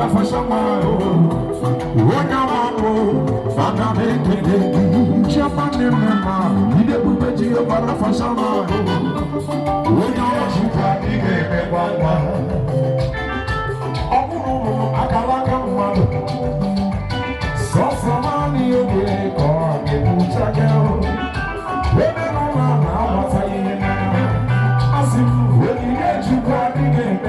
Barafashama, Wanyamamo, Fanabe, Japanema, Nidebubeji, Barafashama, Wanyamashika, Nigeba, Akalaka, Sosamani, God, Mutaka, Wenama, Watayana, Asim, when you get to God, Nigeba.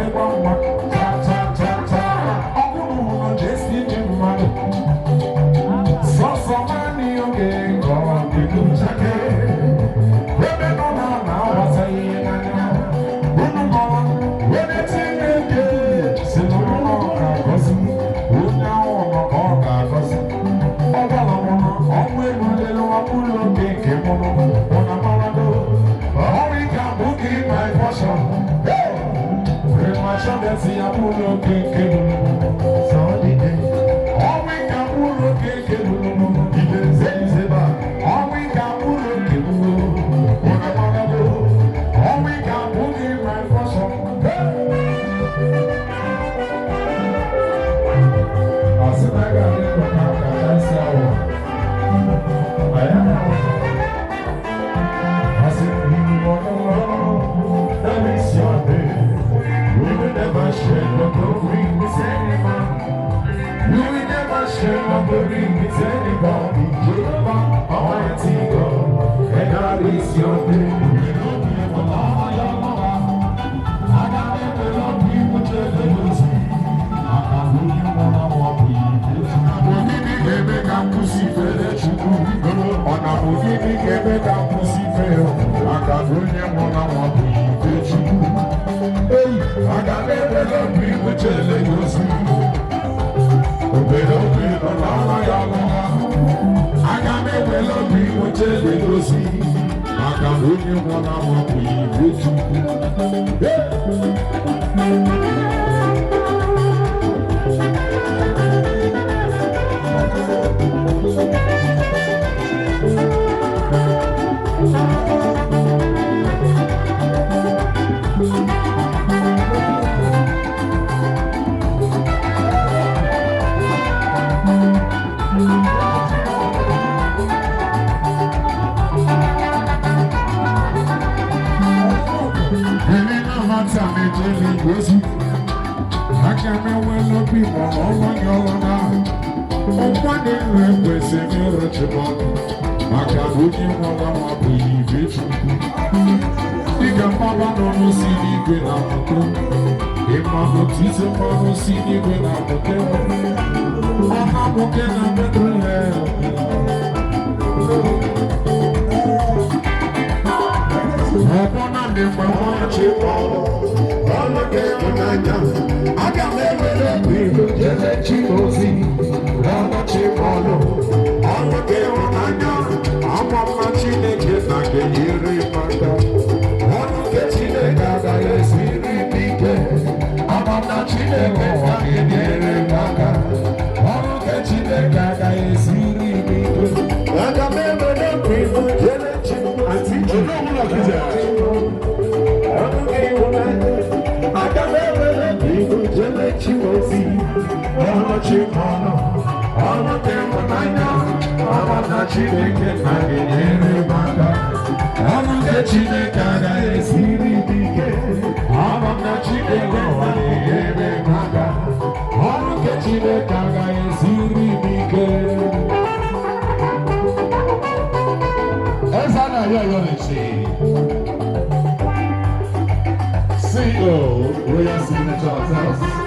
CEO, Royal Signature Hotels.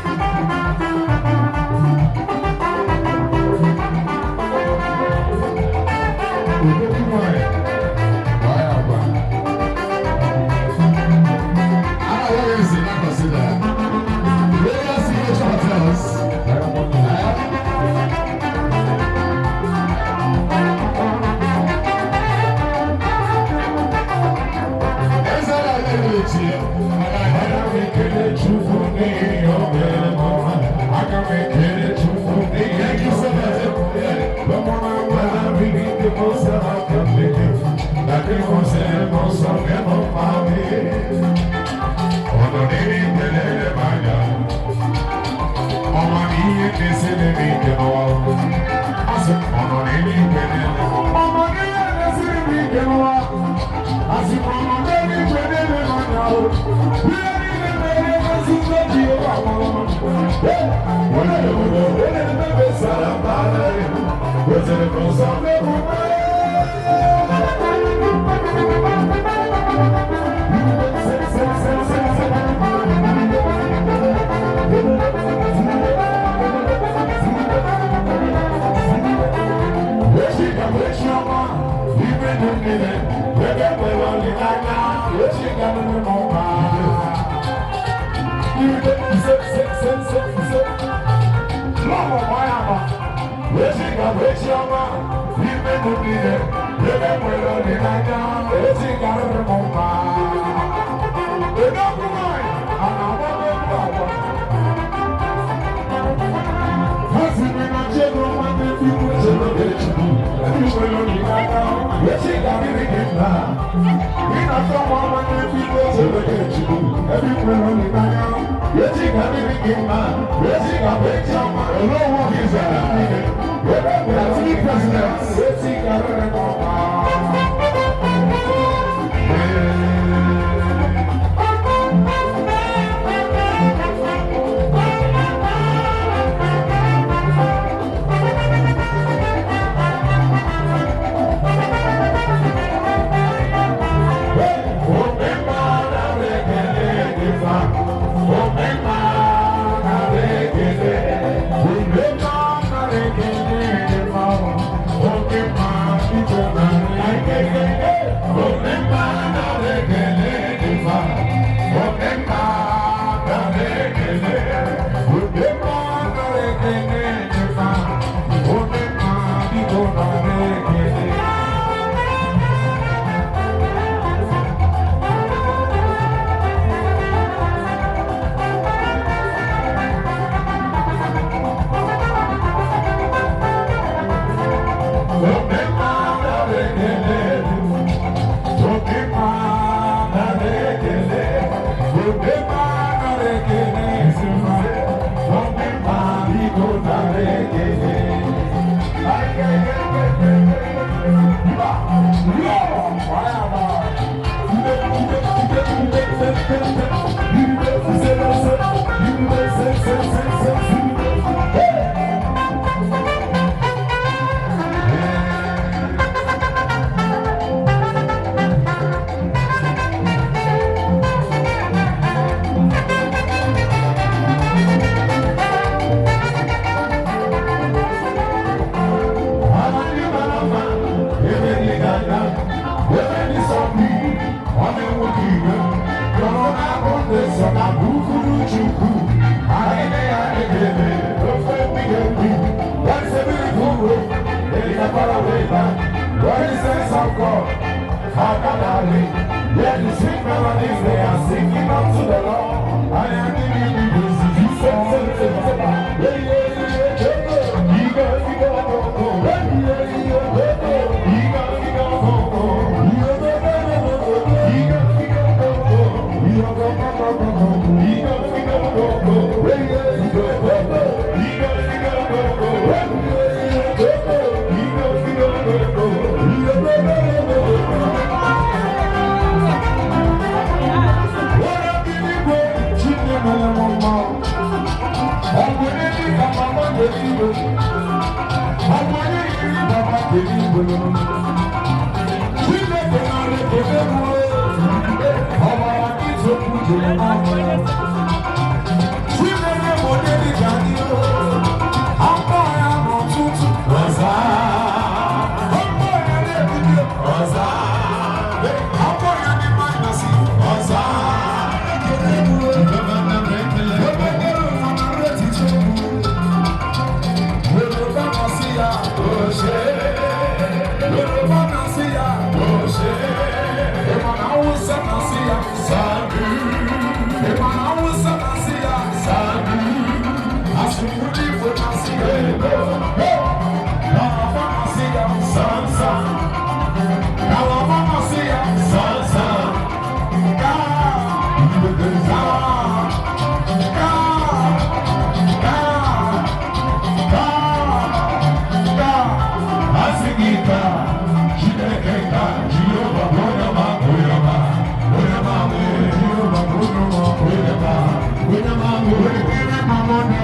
We're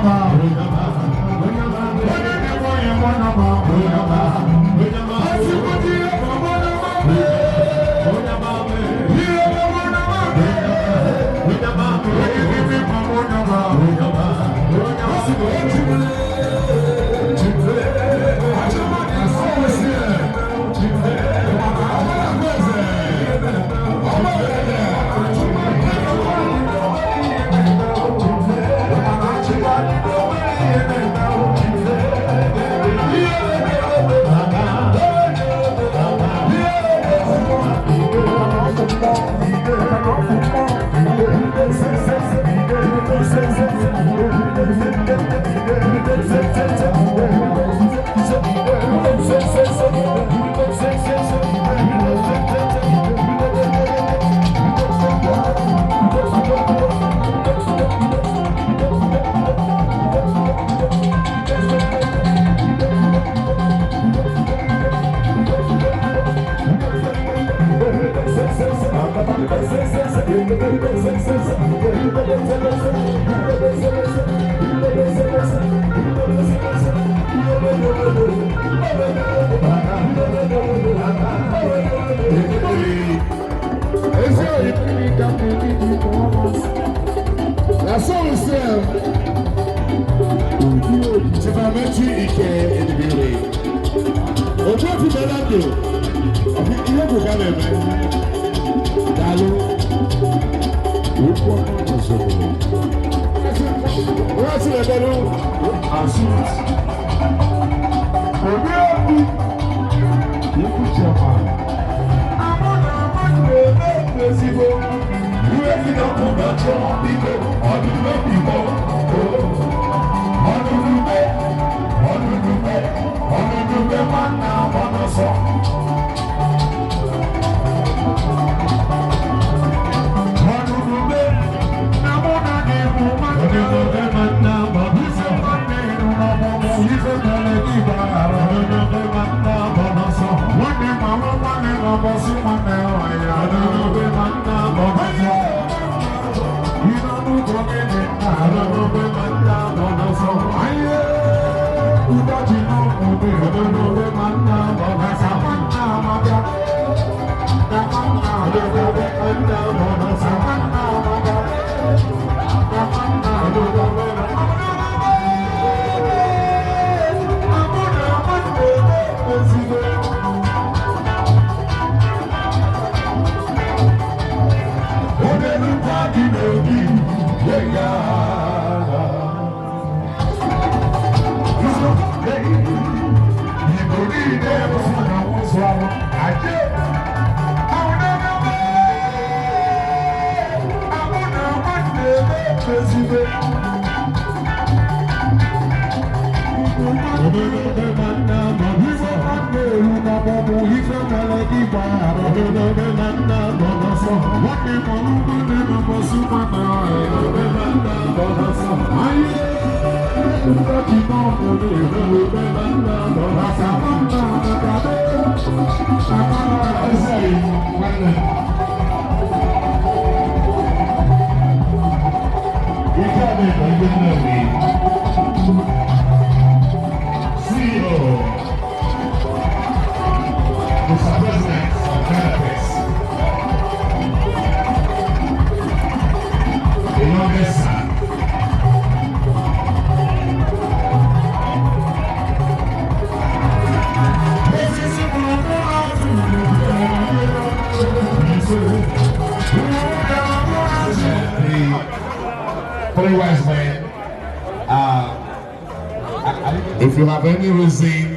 If you have any reason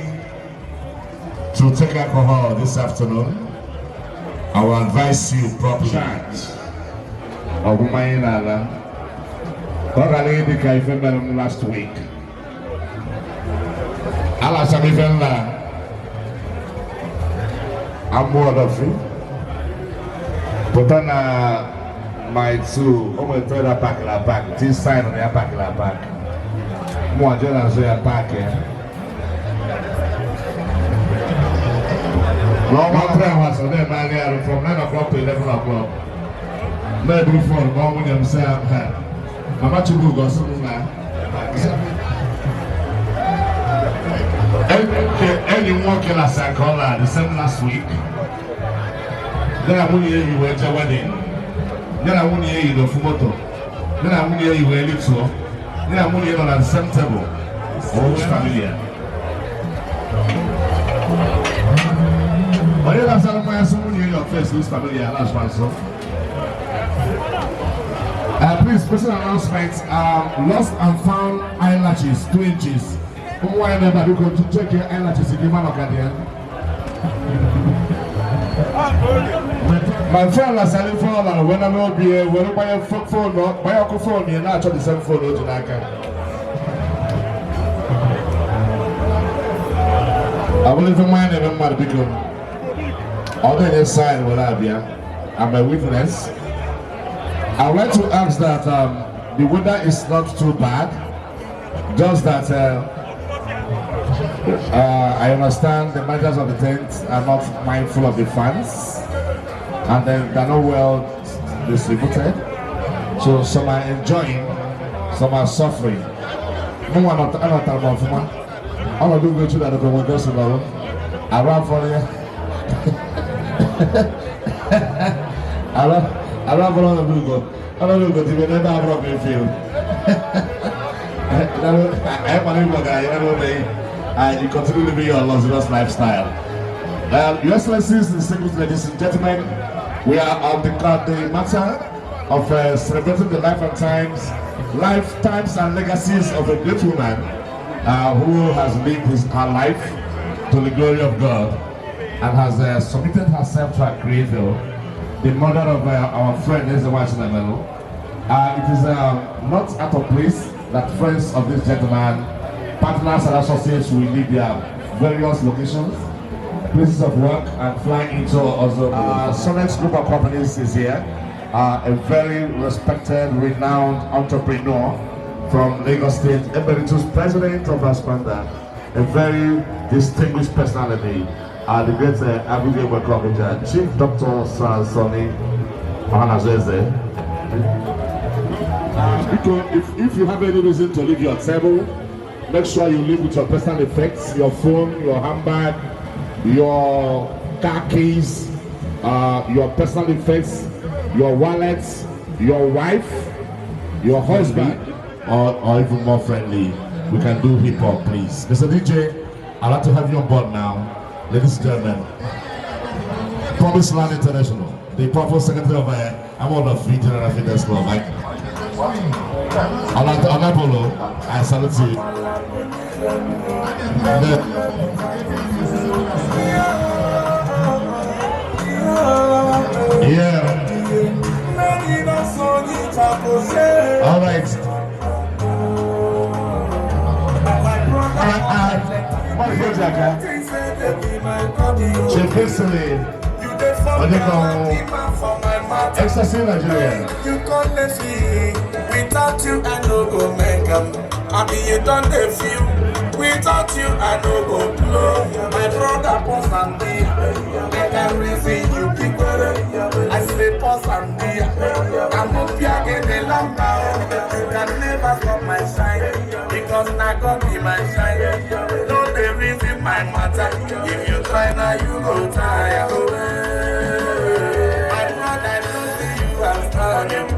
to take alcohol this afternoon, I will advise you properly. Last week. I'm more of you. But on my two, I'm going to throw that back in the back. This side on the back in the back. More than so you're back here. Long time was on there, man. From 9 o'clock to 11 o'clock. No, before, when you say, I'm not too good, or something like that. Anyone can ask a caller the same last week. Then I won't hear you were at a wedding. Then I won't hear you the photo. Then I won't hear you were little. Then I won't hear on the same table. Always familiar. But you have someone in your face who's familiar. That's one so. Please, personal announcements. Lost and found eyelashes, 2 inches. Why never you go to check your eyelashes in the man of Guardian? My friend is selling phone and when I'm not here, when I buy a phone, buy a phone, you're not the same phone to like. I will even mind even more because on the side will I be? I'm a witness. I would like to ask that the weather is not too bad, just that I understand the managers of the tent are not mindful of the fans and they're not well distributed. So some are enjoying, some are suffering. No one not talking about fun. All of you go to that go just about around for you. Around for all of you go. All of you go to never have a field. I have a little guy, and you continue living your luxurious lifestyle. Your Excellencies, distinguished ladies and gentlemen, we are on the matter of celebrating the lifetimes and legacies of a great woman who has lived her life to the glory of God and has submitted herself to her Creator, the mother of our friend Ezewa Chinamelu. It is not out of place that friends of this gentleman, partners and associates will leave their various locations, places of work, and fly into also. Sonex Group of Companies is here. A very respected, renowned entrepreneur from Lagos State, Emeritus President of Aspanda, a very distinguished personality, the great Abigail Wekomeja, Chief Dr. Sir Sonny Ohanazeze. If you have any reason to leave your table, make sure you leave with your personal effects, your phone, your handbag, your car keys, your personal effects, your wallets, your wife, your husband, or even more friendly. We can do hip hop, please. Mr. DJ, I'd like to have you on board now. Ladies and gentlemen, Promised Land International, the proper secretary of I'm on the feet and I think that's club. Anapolo, I salute you. Yeah. All right. What is your jacket? Ecstasy Nigeria. You can't let me. Without you, I no go make them. I mean, you don't feel. Without you, I no go blow. My brother pause and be. Make everything you keep I say pause and be. I'm up here again the long now. You can never stop my shine. Because now God be my shine. Don't they reason my matter. If you try now, you go tire. My brother, I don't see you as starting.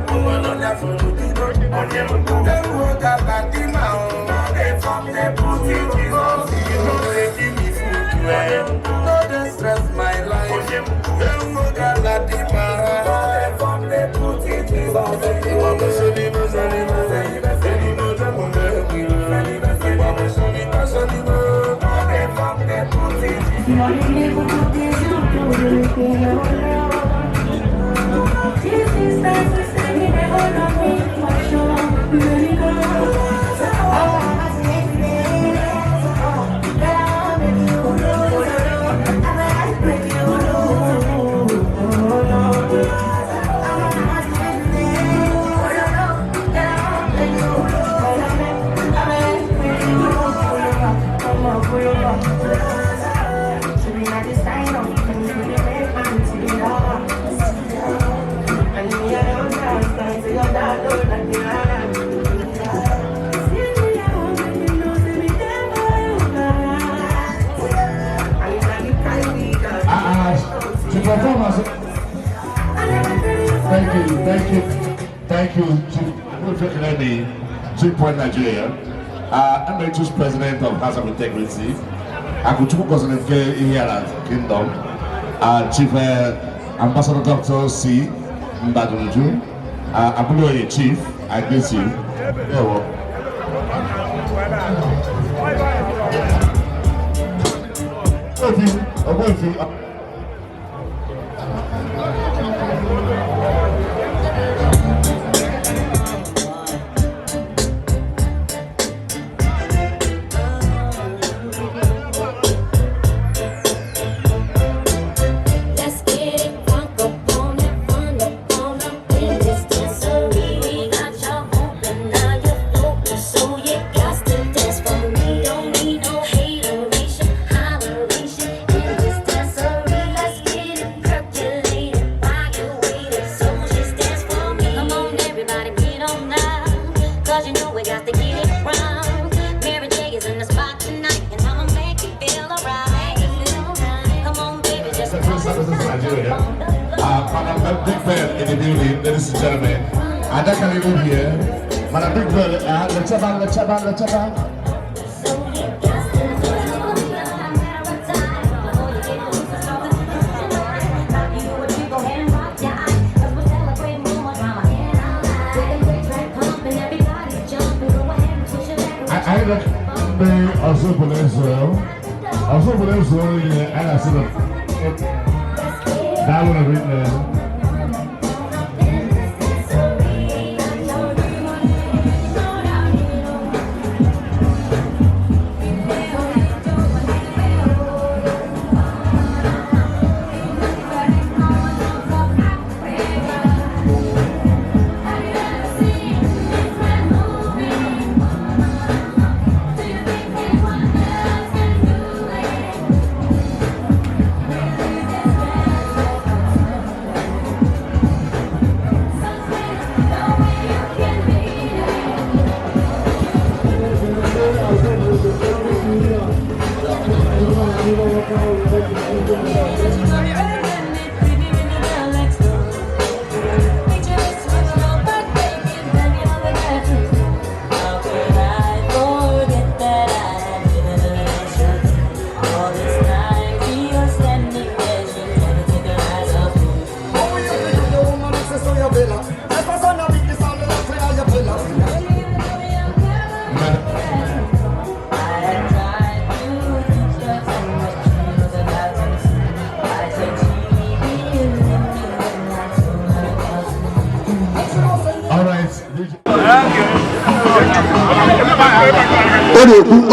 Thank you, Chief Point Nigeria. Emeritus President of House of Integrity. Akuchuku Kosaneke Ihiara Kingdom. Chief Ambassador Dr. C. Mbadunju. Abuloye Chief, I greet you. Big Bell in the building, ladies and gentlemen. And that can live here. Madam Big Bell, let's have. I also believe so. Yeah, and I said that would have been there.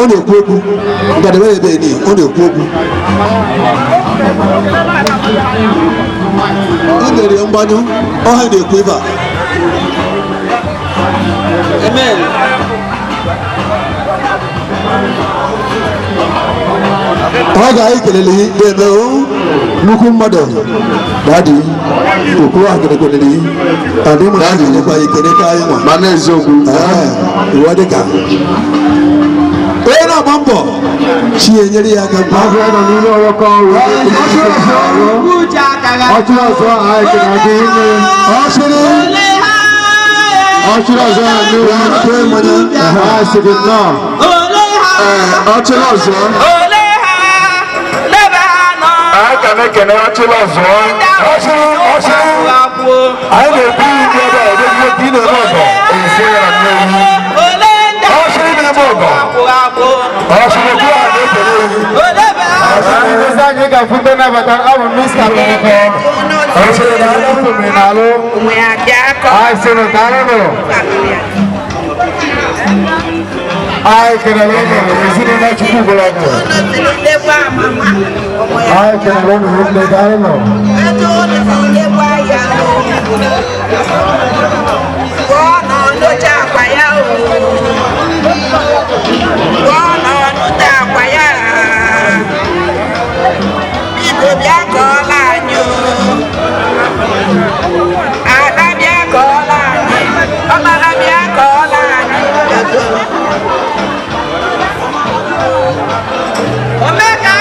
On the Kuku, but the way they need on the Kuku. In the Yombano, or the quiver. Amen. Oga ikelele debe o nuku mmadụ dadi okwu agịrịgịrị adị mụ na ịkwa ikele ka anyị nwa ma na-eziokwu iwe dịka onye na-agba mbọ chi enyere ya aka mgbe ahụ nọ n'ime ọrụkọ ọrụ ọchịrị ọzọ anyị kere gị ime ọchịrị ọzọ anyị nke mmanya ha si gị nnọọ ọchịrị ọzọ I can make an actual of one. I will be together. I will be the mother. And say, I'm I can alone resident at Kubalako. I can alone with the Dino. Omega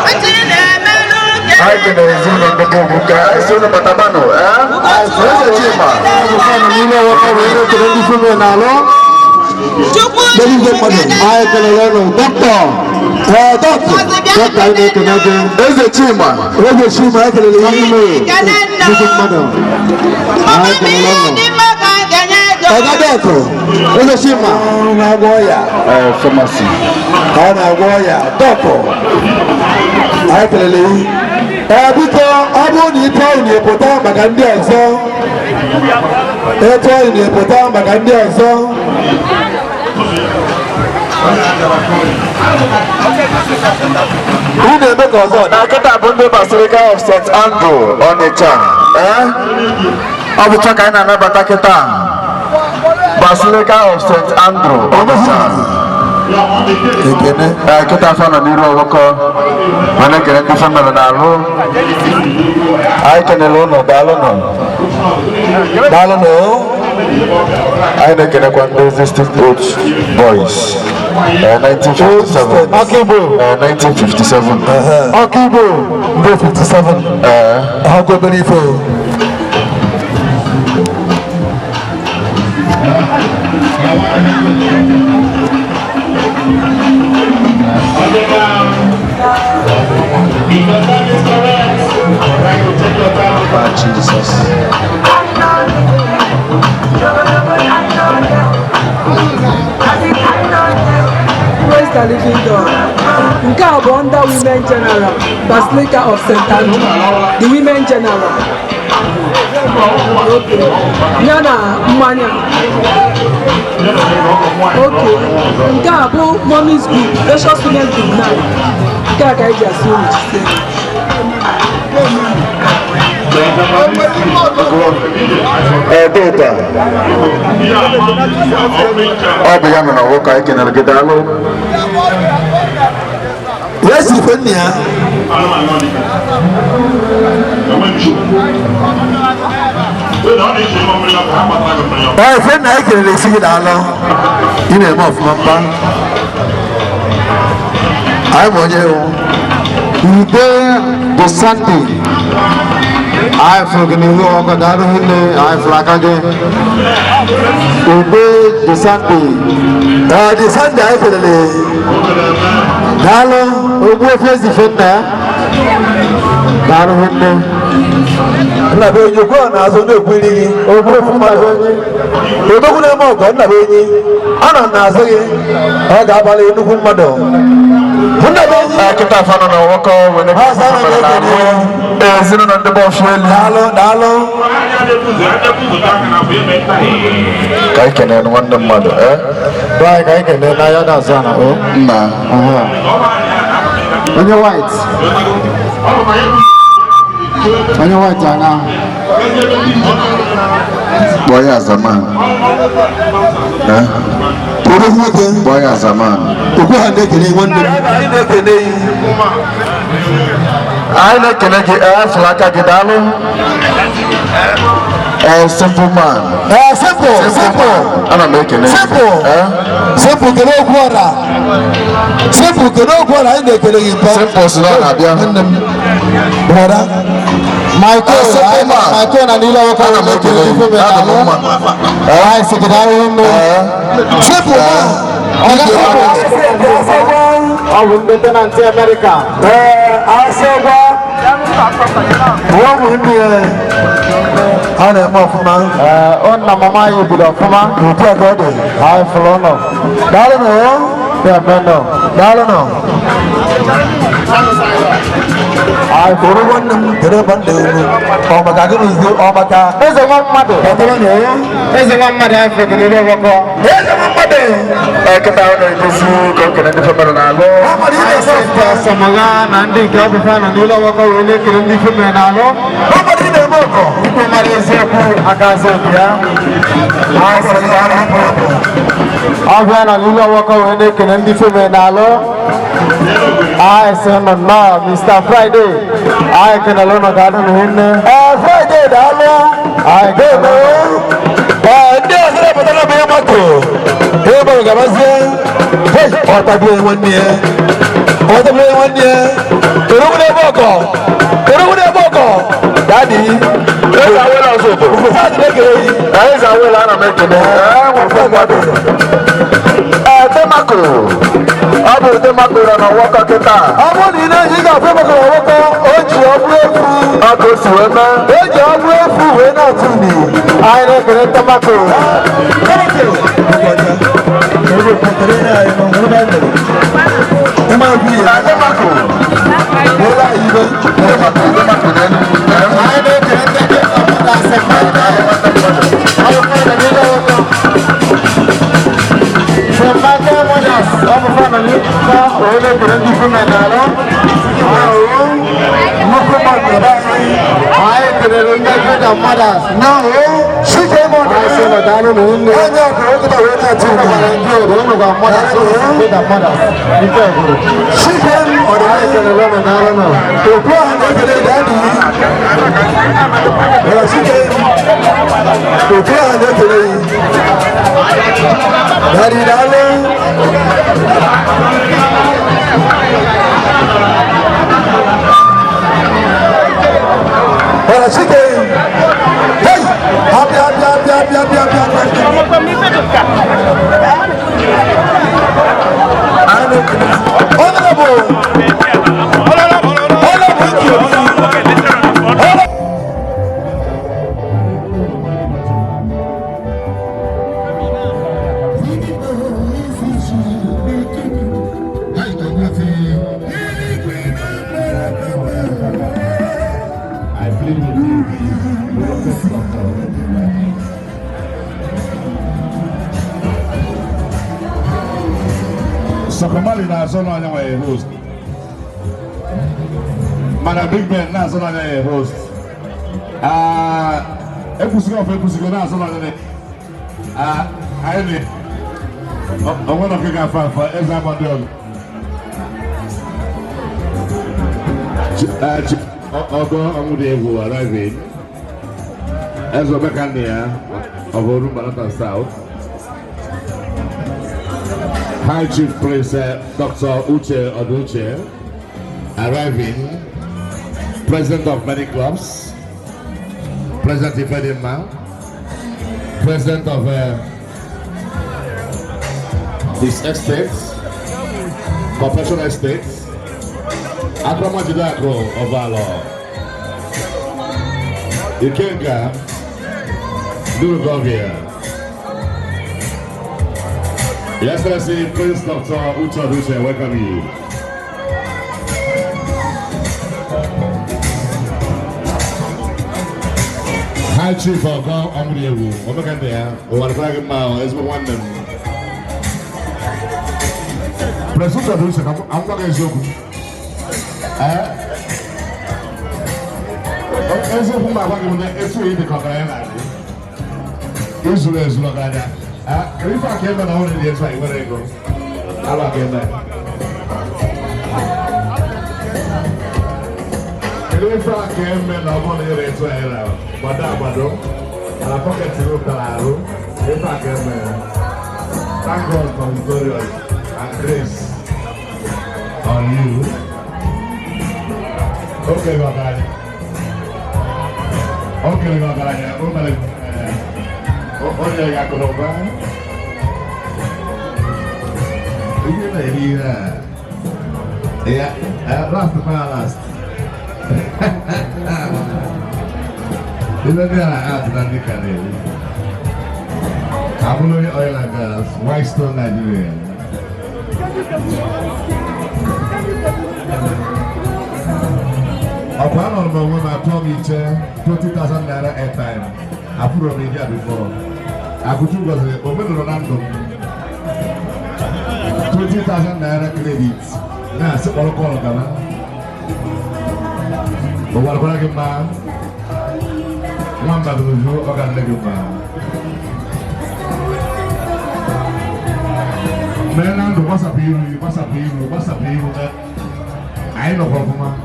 I can assume the book. I saw the Batabano. I saw the Chima. You know what I will do to the women now. I can learn doctor. Doctor, I make another. There's a Chima. There's a Chima. I can learn. I can learn. Ọ̀gádẹ́ẹ̀kọ̀ olóṣèmà ọ̀nà àwọ̀ọ̀yà fọ́másì ọ̀nà àwọ̀ọ̀yà dọ́kọ̀ àìkèlèlè ẹ̀bùkọ́ ọbụ̀ ní ịtọ́ ìní èpòtá màkà ndị ọzọ ịtọ́ ìní èpòtá màkà ndị ọzọ ị na-eme ka ọzọ na nkịta bụ ndị Basilica of St. Andrew Ọnịcha ọ bụcha ka anyị na-anabata kịta Basilica of St. Andrew Ọnịcha ekene kịta afọ nọ n'iru ọgbakọ mana ekene ndị afọ mere n'alụ anyị kenere ụlọ daalụnụ anyị na-ekenekwa ndị Existing Old Boys 1957 Ọkigbo 1957 Ọkigbo ndị 57 ha gwebere ife Jesus. Praise the living God. Nke a bụ under Women General, Basilica of St. Andrew, the Women General. Ya na mmanya. Okay. Nke a bụ Mommy's Group, Precious Women Group now. Nke a ka eji asị unu jise. Data. Ọ bụ ya nọ na nwoke anyị kenere gị daalụ. Yes, ife nne ya. Ife nna anyị kenere esi gị daalụ. Ị na-eme ọfụma mpa. Anyị ma onye ewu. Ude bụ Sunday. I forget you all got that in I flag again. Obey the Sunday. The Sunday I feel it. Dalo, obey face the fender. Dalo hinde. Na be you go na so no kwiri. Obey from my family. Odo kuna mo go na be ni. Ana na so ye. O ga bale nu kun mado. Hunda be kita fa na woko when it zino na ndebo shweli dalo kai kene no wanda mado bai kai kene na ya da sana na onye white ana boya zaman boya zaman uko hande kene wanda ine kene I like like a Gidalo. Simple man. Simple. I'm making it. Simple. Get no quarter. Simple. Get no quarter. I make it. Simple. Brother. Michael, and Nilo can make it. I said, Simple. I will be in America. I said, what will be on a Moffman? On the Mama, you put up for my body. I follow no. Darling, I follow one to the bundle. Oh, my God, oh, my God. There's a one mother. There's a one mother. I forget the river. There's a one mother. I can down to see coconut from an alo. I said, Samagan and the Gabafan and Nula Waka will live in the Fuman alo. Nobody the Moko. Nobody is here for Akazia. I said, Avan and Nula Waka will live in the Fuman alo. I said, no, Mr. Friday. I can alone a garden in Friday, Dalo. I go there. There's a little bit of a Hey, Gabazia. Hey, what I do 1 year. Wata mwe wanye. Kurugune boko. Kurugune boko. Daddy. Eza wela osoto. Ufusati nekere. Eza wela ana mekene. Wafagade. Temako. Abu temako na waka keta. Abu ni na yiga temako na waka. Oji abu efu. Ako suwema. Oji abu efu wena tuni. Aine kene temako. Kete. Oji kuterena ya mwangu. Uma via. Temako. Wela ibe. Temako nani. Aine kene temako na sekmenta. Ayo kene nila waka. Semate modas, vamos falar nisso. Olha por onde foi melhor. Não foi mais. Aí querendo ir da modas. Não, se tem modas, se não dá no mundo. Olha o que tá vendo aqui. Não vai modas, se da modas. Então, se tem modas, aí querendo ir na não. O plano é querer dar. Ela se tem. O plano é querer. Dari dalam orang sikit, hey, api. Sokomali na so na a host. Madam Big Ben na so na a host. Epusigo na so na ayi ọwọ́ náà kíkà fanfa ẹ̀sẹ̀ amọ̀dọ́ọ̀lù. Ọgọ́ ọmọdé ewu arriving. Ẹ̀sẹ̀ ọbẹ̀ka nìyà of Orumbalata South. High Chief Priest Dr. Uche Oduche arriving. President of many clubs. President Ifedima. President of his estates, corporation estates, Akrama Jidakro of Valor, Ikenga, Durugovia. Yesterday, Prince Dr. Uche Oduche, welcome you. High Chief of God, Omriewu, Omekandea, Owarfagima, Esmo President Oduche, I'm not going to joke. Ezoku ma kwa kimune esu yi de kokara na. Israel lo gada. Krifa kema na woni de sai wore go. Ala kema. Krifa kema na woni de sai la. Bado. Ala pocket ro kalaro. Krifa kema. Thank God for his glorious and grace on you. Okay, Baba. Okay, Baba. Oye, ya coloca. Oye, la herida. Ella, last para last. Esa es la Atlántica de él. Abuloi Oil and Gas, Whitestone, Nigeria. Upon all my women, I told me 20,000 naira airtime. I put on India before. I could do was a Ronaldo. 20,000 naira credits. Now, so all call on Ghana. But what about a man? One bag of you, or can let you man. Man, what's up, you? I know what.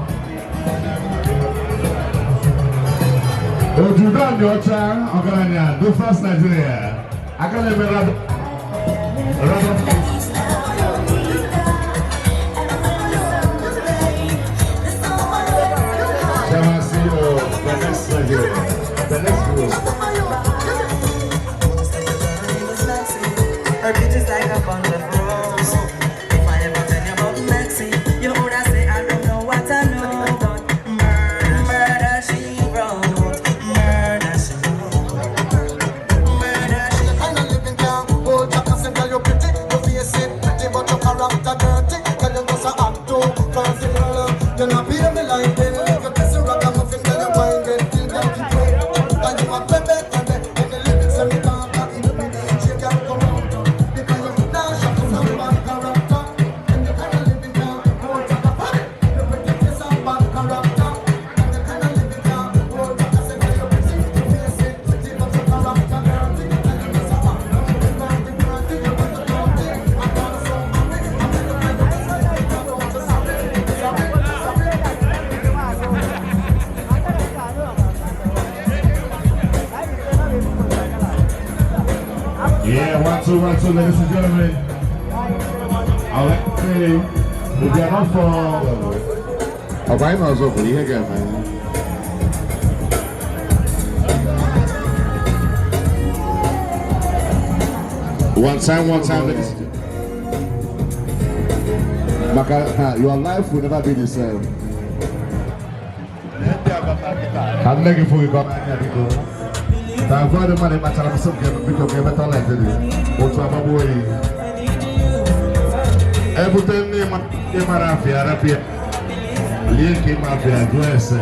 Ojudan Yocha, Ogaranya, the first Nigeria. I can't remember. So, ladies and gentlemen, I'll like to say, if you are not for... Oh, I know it's open. You again, man. One time, ladies and gentlemen. Maka, your life will never be the same. I'm begging for you, come here. Now, for the money, my child, some game, because we better like this. What's up, my boy? Everything in my rapia, Link in my address.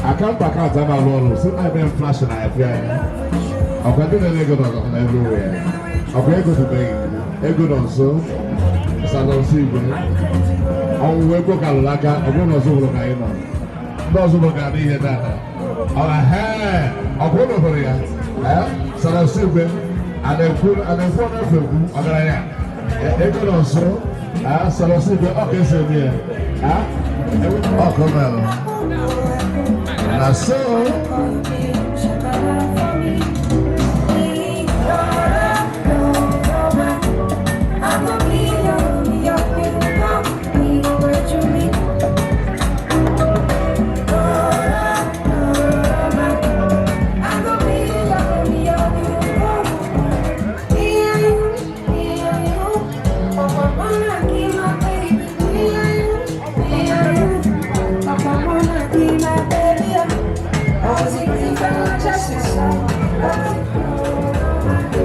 I can't back out of my loan, so I've been flashing. I've got the Lego dog everywhere. I've got to be a good also. So I don't see you. On Webo Galaga, I'm going to Zulu. Those who can hear that. I'm going over here. So I see you. And then put and then phone of you. I'm going to good also. So I see you. Okay, so here. Oh, come on. Now, so.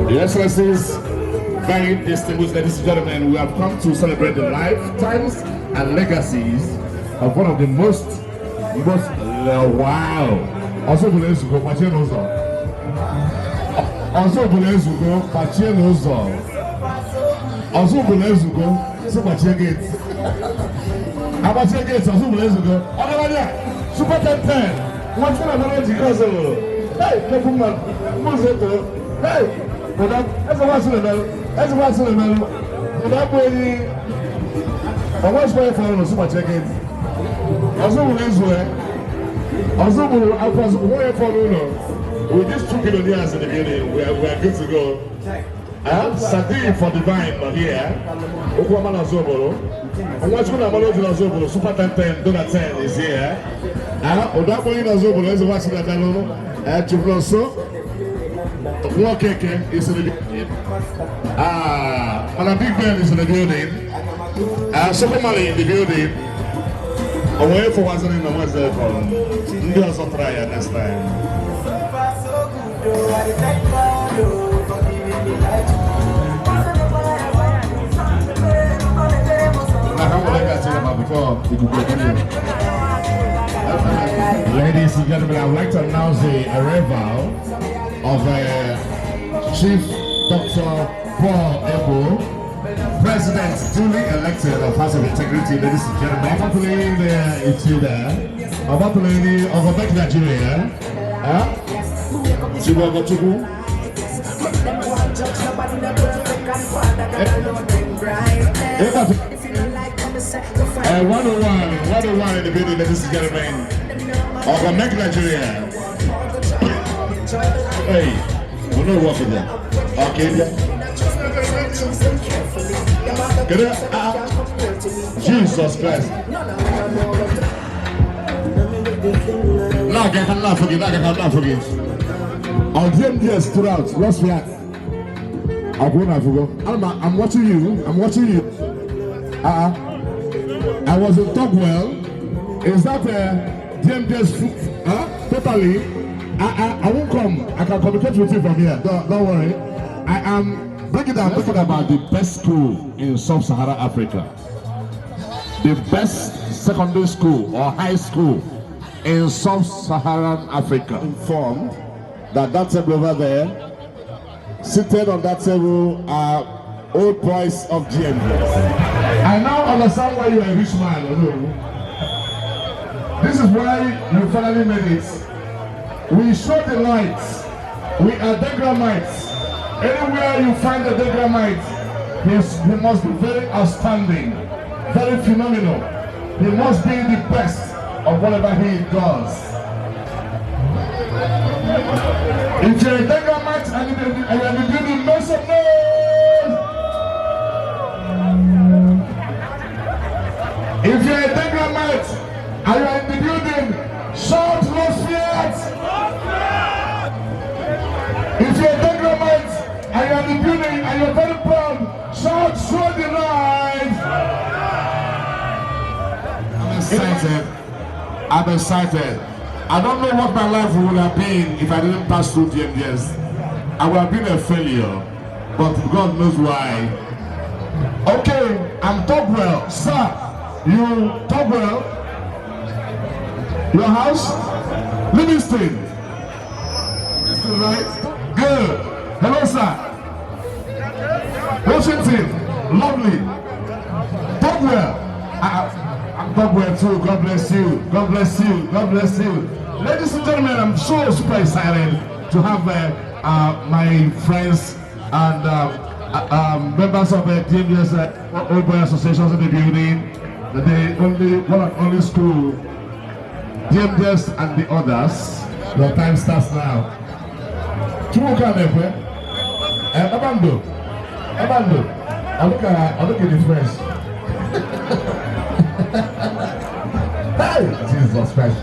Your Excellencies, very distinguished ladies and gentlemen, we have come to celebrate the lifetimes and legacies of one of the most wow. Also, Bulezuko, Pachenozo. Also, Bulezuko, Pachenozo. Also, Bulezuko, Supachegate. Abachegate, also Bulezuko. Ogamania, Super 10. What's going on because of hey, Kefuman, Muzeto, hey. That's a what's in the middle. That's a what's in the middle. That way, I was very far on the super check-in. Also, we just took it on the ass in the beginning. We are good to go. Sadi for divine, but here, Okwamana Zoboro. And what's going to happen to Zoboro? Super 10, Dona 10 is here. Odapoina Zoboro is watching that. Walkeke is in the building. And a big man is in the building. Sokomali in the building. Away for what's in the Wednesday from. You also try it next time. Ladies and gentlemen, I would like to announce the arrival of Chief Dr. Paul Ebo, President duly elected of House of Integrity, ladies and gentlemen. I'm playing there. I'm playing of Back Nigeria. Chibuagochuku. 101 in the building, ladies and gentlemen. Of Back Nigeria. Hey, we're not working there. Okay, Jesus Christ. Now I cannot forgive. I'll DM this throughout. Lost me. I'm watching you. I was in Togwell. Is that DMD's totally? I won't come. I can communicate with you from here. Don't worry. I am talking about the best school in Sub-Saharan Africa. The best secondary school or high school in Sub-Saharan Africa. Informed that table over there, seated on that table are old boys of GMB. I now understand why you are a rich man. This is why you finally made it. We show the lights. We are Degramites. Anywhere you find a Degramite, he must be very outstanding, very phenomenal. He must be the best of whatever he does. If you're a Degramite Dynamite and you are in the building, make some noise. If you are a Dynamite and you are in the building, shout Lafayette. If you are a Dynamite and you are in the building and you are very proud, shout show the light. I'm excited. I don't know what my life would have been if I didn't pass through DMDS. I would have been a failure, but God knows why. Okay, I'm Togwell. Sir, you Togwell? Your house? Livingston. Livingston, right? Good. Hello, sir. Washington. Lovely. Togwell. I'm Togwell too. God bless you. God bless you. God bless you. Ladies and gentlemen, I'm so super excited to have my friends and members of the DMDS Old Boy Associations in the building. The one and only school, DMDS and the others. Your time starts now. Abando. I look at the fresh. Hey, Jesus Christ.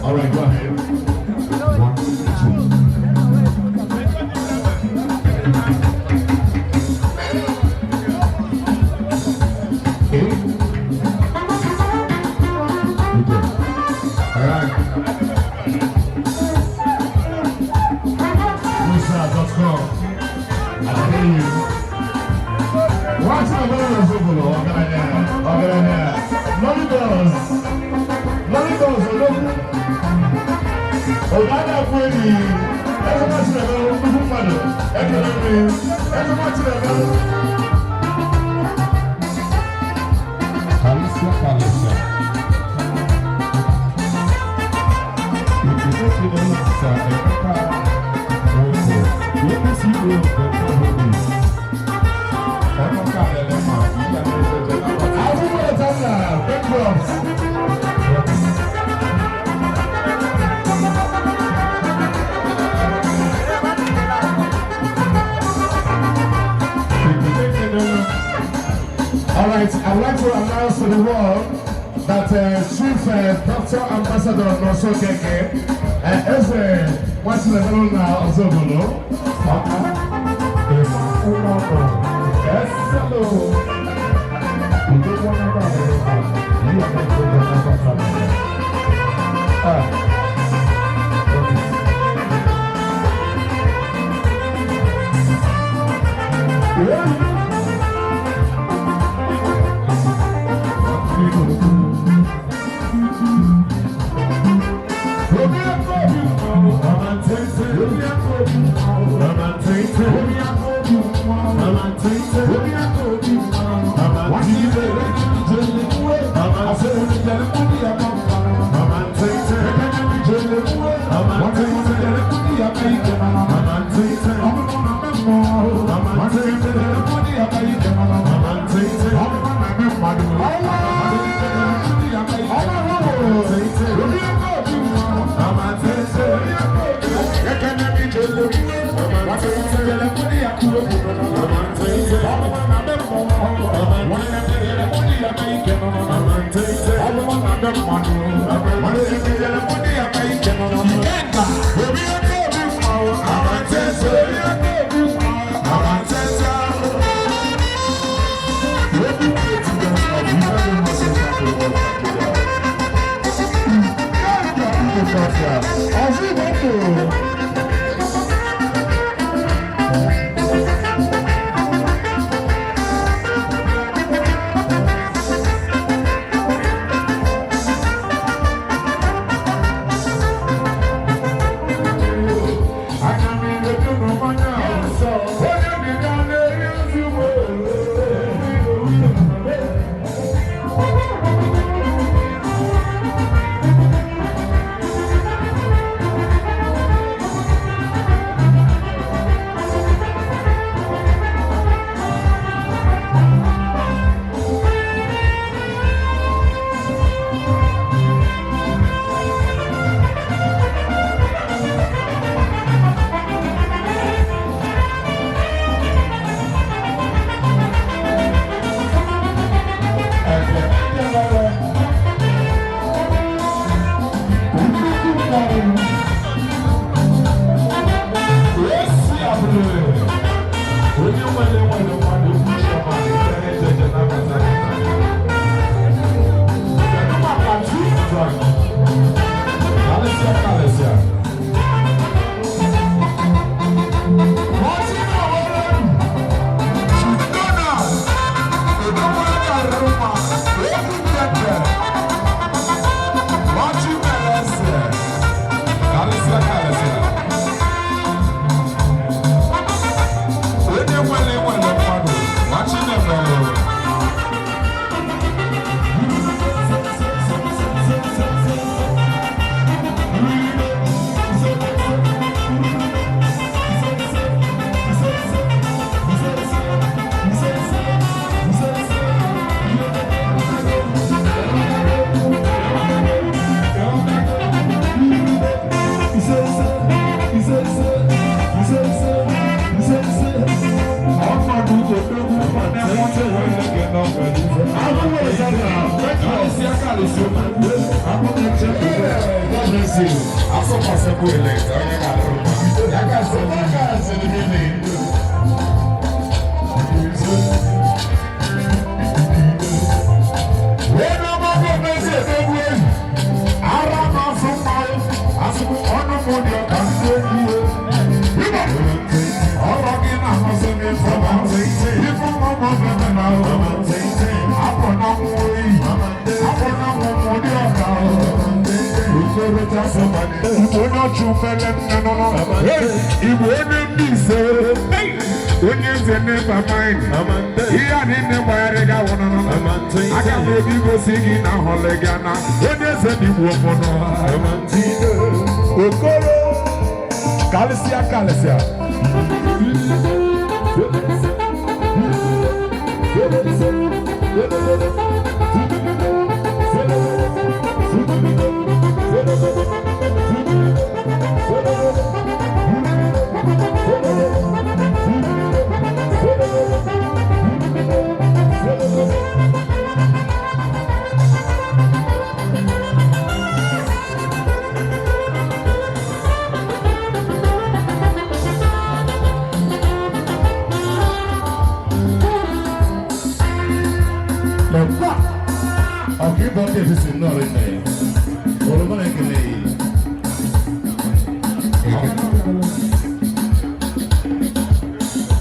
All right, go ahead. 1, 2. All right. Musa.com. I hear you. What's the name of the people? Ọ̀gáda fún èyí, ẹ̀sọ́ máa ti rẹ̀ lọ fún Fúnpadà, ẹ̀kẹ́lẹ́ mi, ẹ̀sọ́ máa ti rẹ̀ lọ. Kàlísíà. Ìgbésẹ̀ tí wọ́n ti sà ẹ̀ka ọ̀pọ̀, yóò bí sí ìlú ọ̀pọ̀ ọ̀hún. Ọ̀pọ̀ káàdẹ̀ lẹ́mà, ìyá mi ṣe jẹ́ lápá. Àbúrò ìtajà, Bedrooms. All right, I'd like to announce to the world that Chief Dr. Ambassador Noso Keke is watching the middle now of Zobolo. Yes, hello. Yeah.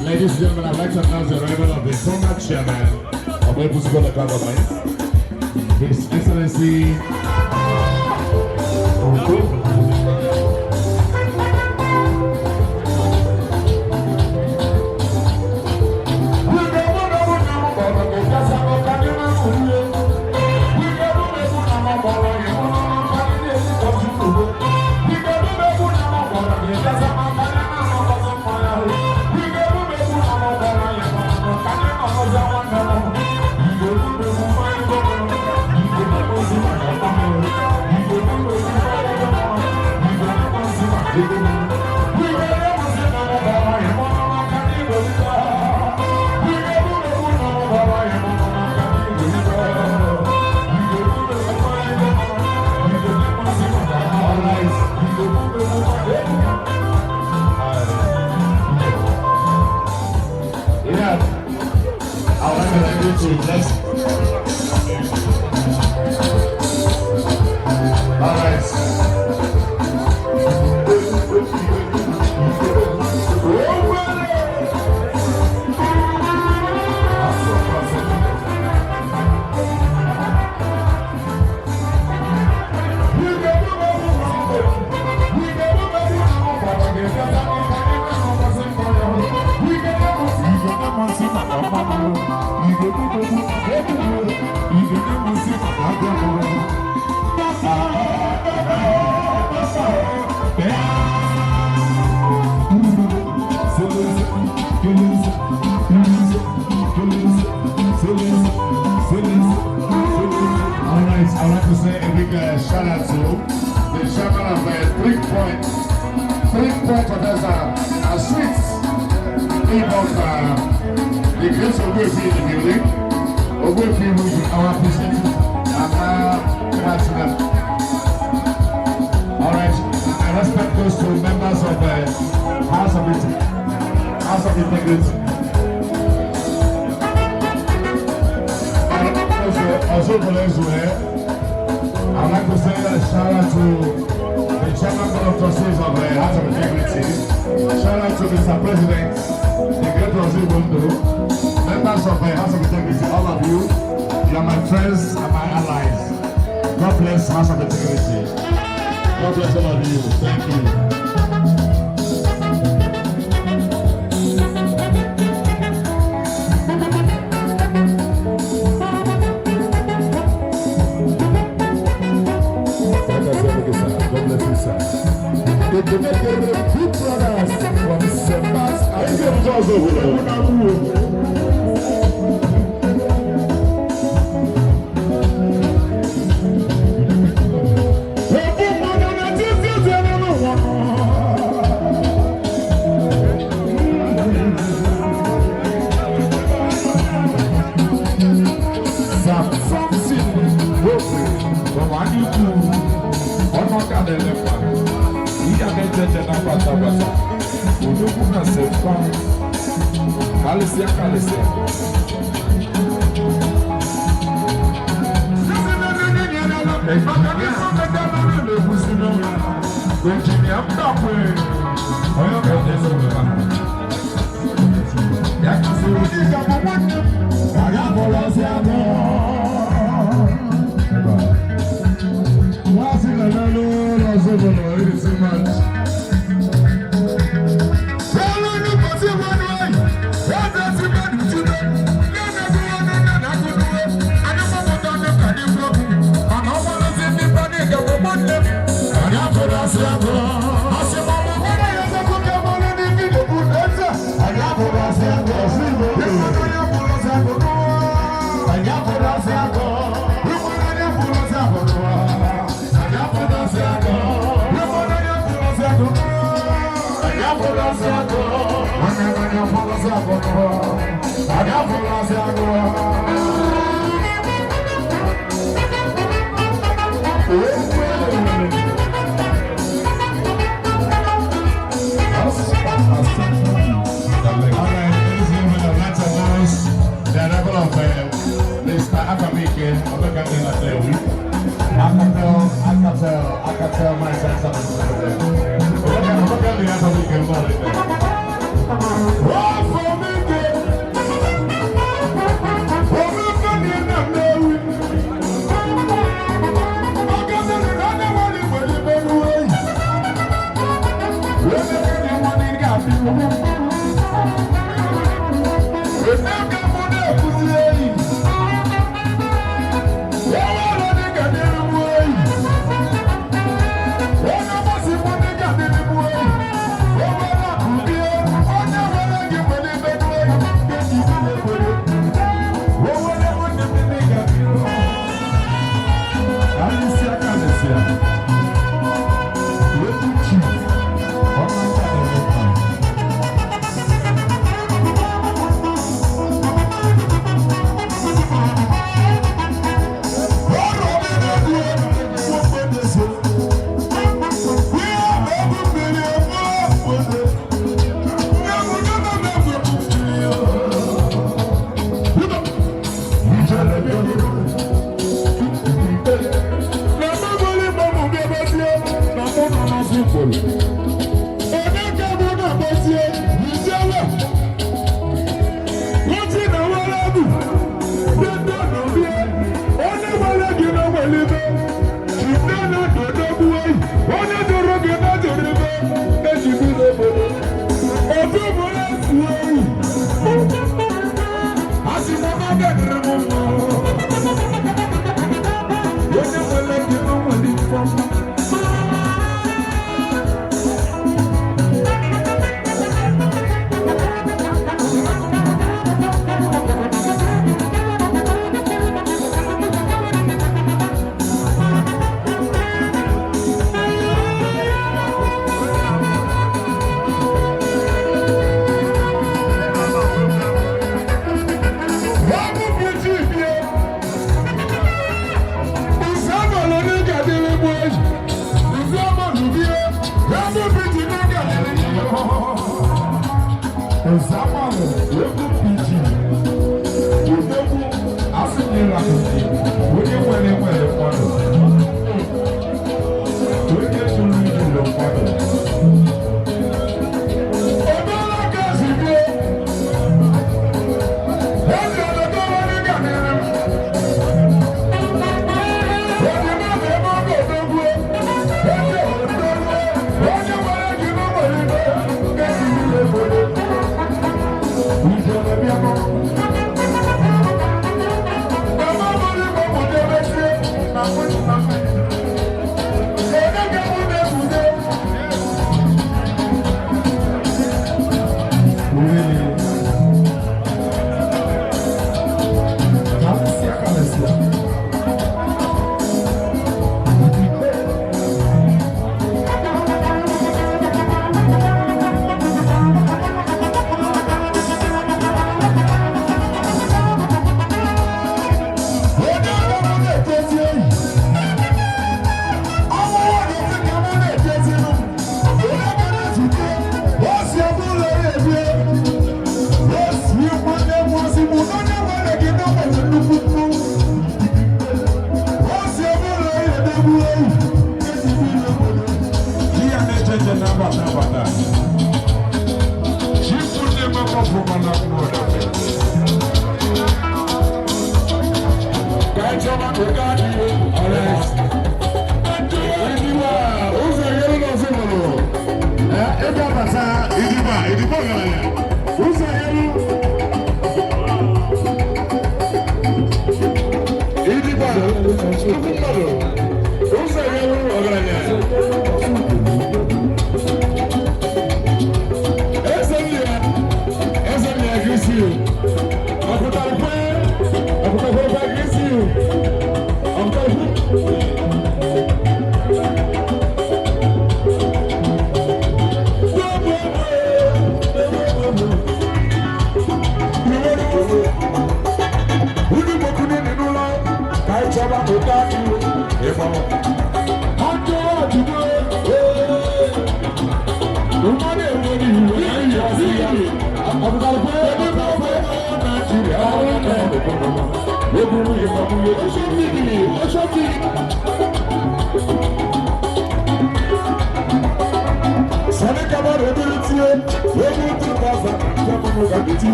Ladies and gentlemen, I'd like to announce the arrival of the former chairman of Maple School Government, His Excellency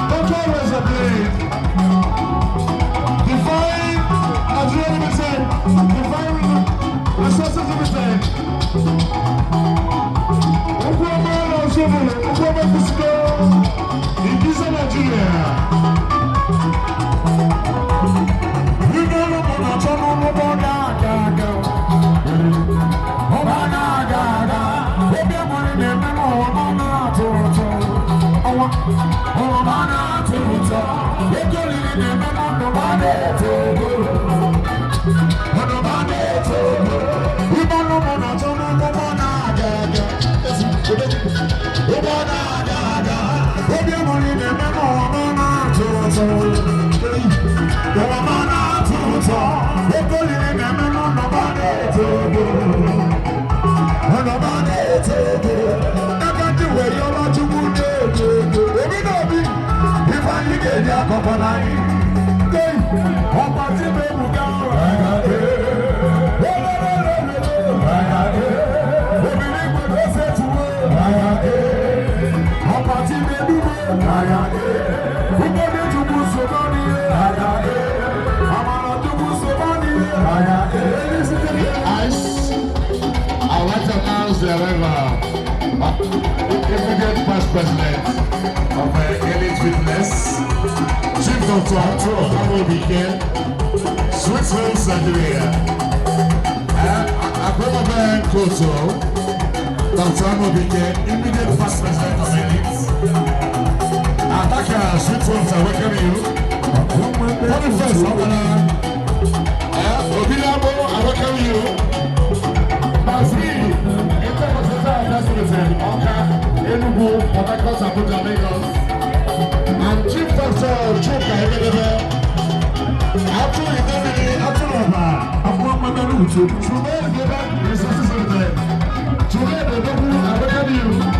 Don't always a blade. Immediate past president of Elite Fitness, Chief Dr. Arturo Hamobike, Switzerland, Nigeria, Akwemabe Koto, Dr. Hamobike, immediate past president of Elite. Ataka Switzerland, I welcome you. 41st Governor, Obilabo, I welcome you. Enugu, Port Harcourt, Abuja, Lagos, and Chief Doctor Chuka Ebedebe, Atu Idemini, Atu Oba, Akwamabe Lutu, today the resources of them. Today the people are welcoming you.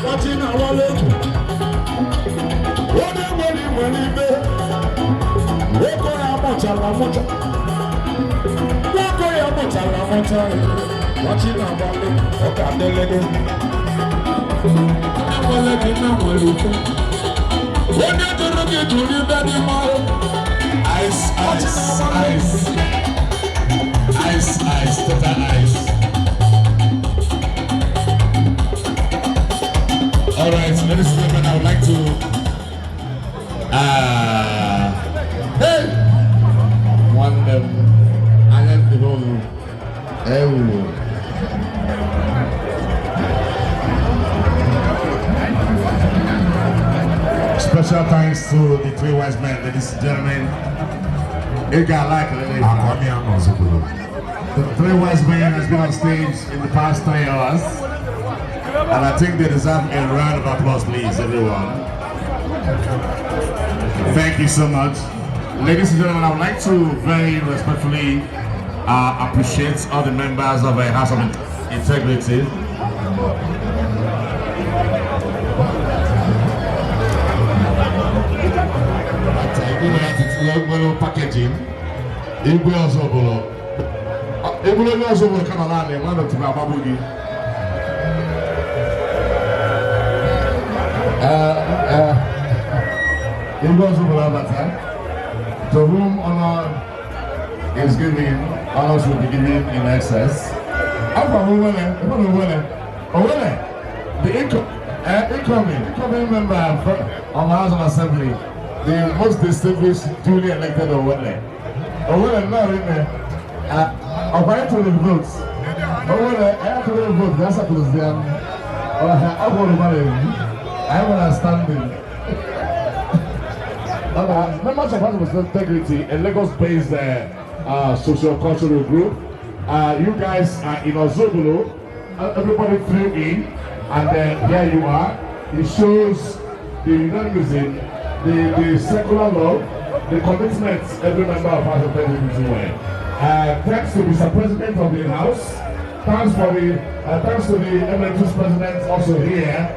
Watching our local. mwelibe. Weko ya mocha la mocha. Weko ya mocha la mocha. Wachina bale, oka delege. Mweleke na mwelibe. Wende turuki tulibe di maro. Ice, ice, ice. Ice, ice, total ice. All right, ladies and gentlemen, I would like to hey, one I have the whole special thanks to the three wise men, ladies and gentlemen. It got like it. The three wise men has been on stage in the past 3 hours. And I think they deserve a round of applause, please, everyone. Thank you so much. Ladies and gentlemen, I would like to very respectfully appreciate all the members of a House of Integrity. Little packaging. Igwe also below. Igwe also will come along and one of the Babugi. It goes over that time. To whom honor is given, honors will be given in excess. The incoming member of the House of Assembly, the most distinguished, duly elected Owele. Owele, now in there. According to the votes, Owele, I have to vote. That's a close down. I will understand. Members of House of Integrity, a Lagos-based socio-cultural group. You guys are in Ozobolo. Everybody flew in, and here you are. It shows the unionism, the secular love, the commitment every member of House of Integrity wear. Thanks to Mr. President of the House. Thanks to the Emeritus President also here.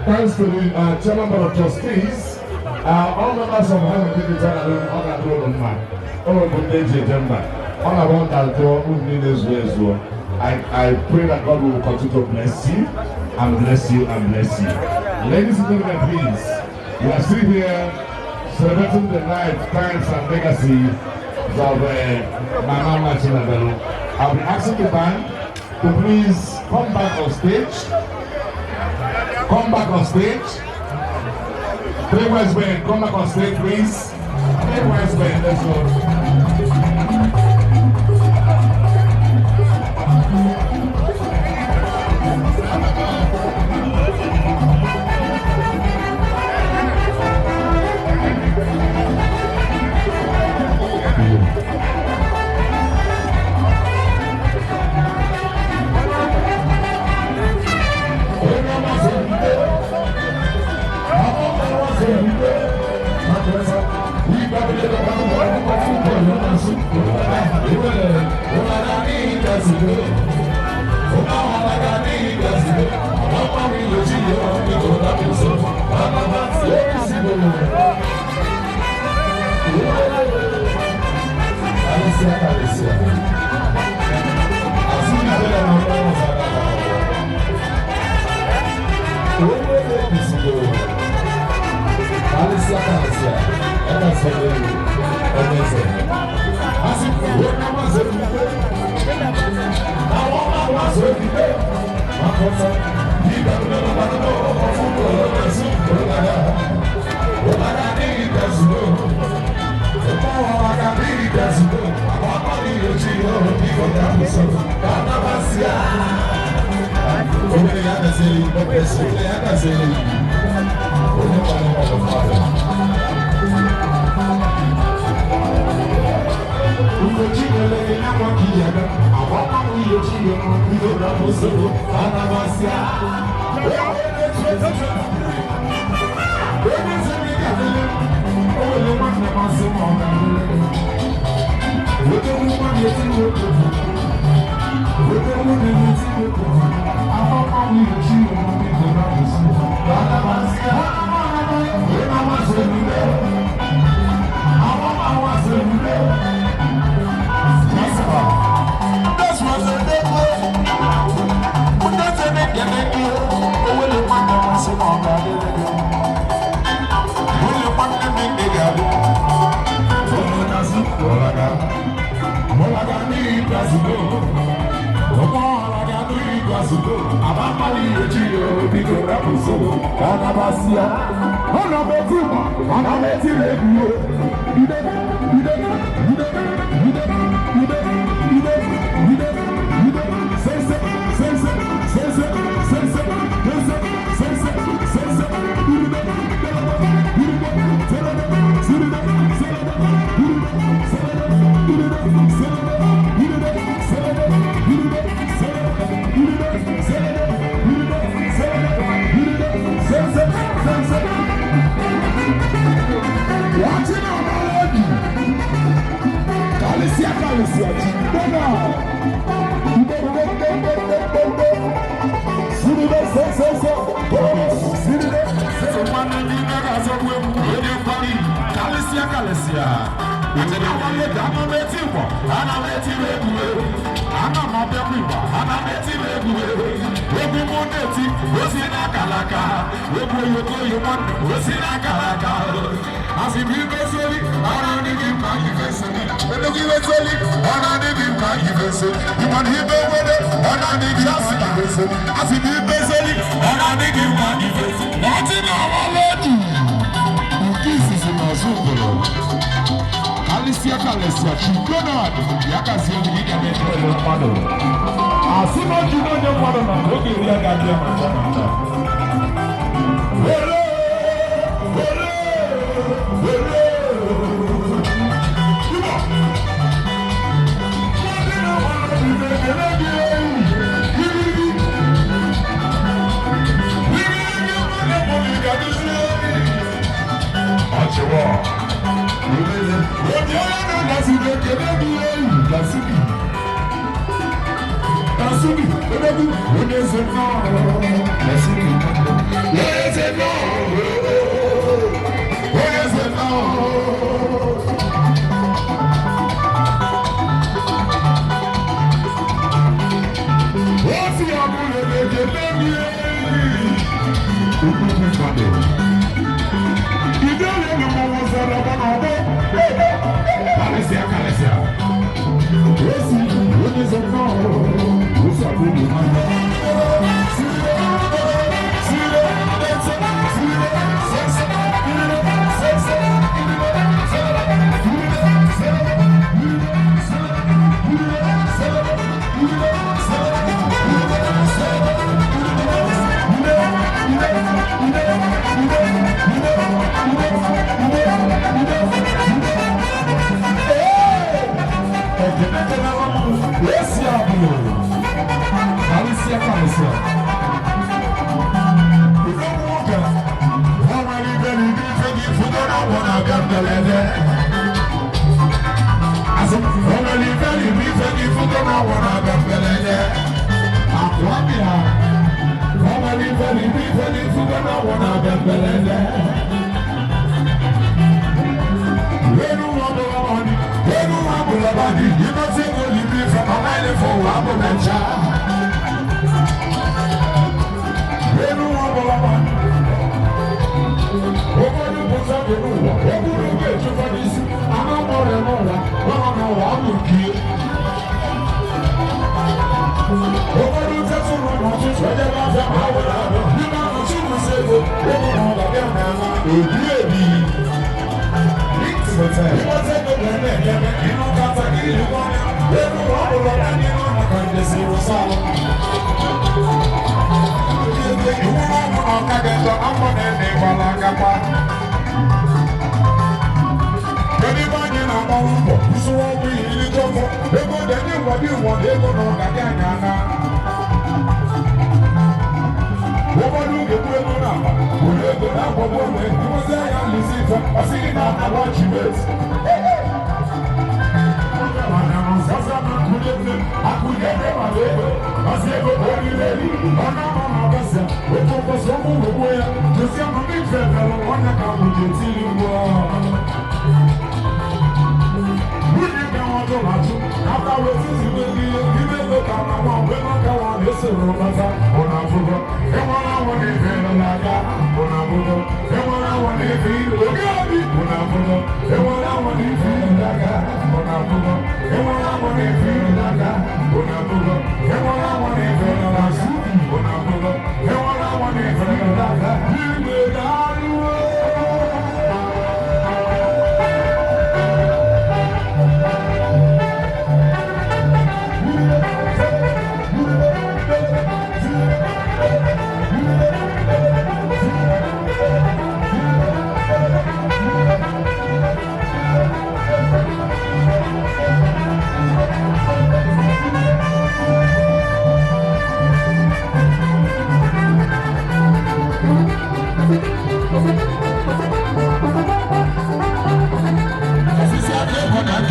Thanks to the Chairman of Trustees. All members of House of Integrity are on that road on man. All of the agenda. All around that door, who need as well. I pray that God will continue to bless you and bless you and bless you. Ladies and gentlemen, please, we are still here celebrating the life, times, and legacy of Mama Martina Bello. I'll be asking the band to please come back on stage. Come back on stage. Three wise men, come back on stage, please. Three wise men, let's go. Thank you. Abamani Ejio, Bigo Rapuso, Anabasia, Anabetima, Anabeti Rebu,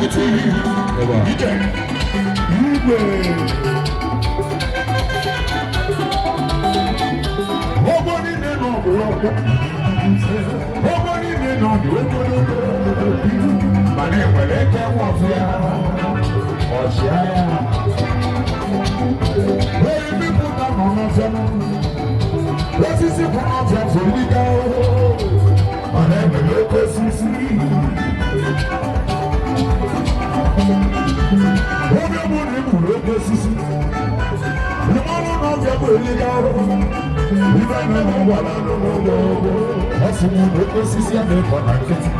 nkịtị. Ije igwe. Ọgbọ niile nọ n'ọgbọ. Ọgbọ niile nọ n'ogologo. Mana enwere eke nwọfịa. Ọchịagha. Onye mbipụta nọ n'ọfịa. Osisi kwụ n'ọfịa foliga. Mana enwere oke osisi. Oge mụ na egburu oke osisi. Mmanụ n'ọfịa foliga. Ibe na n'ụgbọala n'ụgbọ. Ọsị mụ na oke osisi a na-ekọ na nkịtị.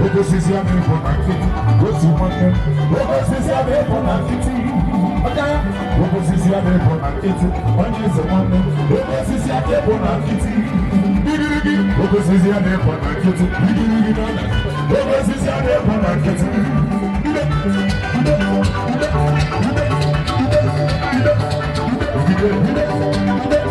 Oke osisi a na-ekọ na nkịtị. Otu nwanne. Oke osisi a na-ekọ na nkịtị. Oke osisi a na-ekọ na nkịtị. Onye eze nwanne. Oke osisi a na-ekọ na nkịtị. Igirigi. Oke osisi a na-ekọ na nkịtị. Igirigi n'ọnya. Oke osisi a na-ekọ na nkịtị. Ide. Ide. Ide. Ide. Ide. Ide. Ide.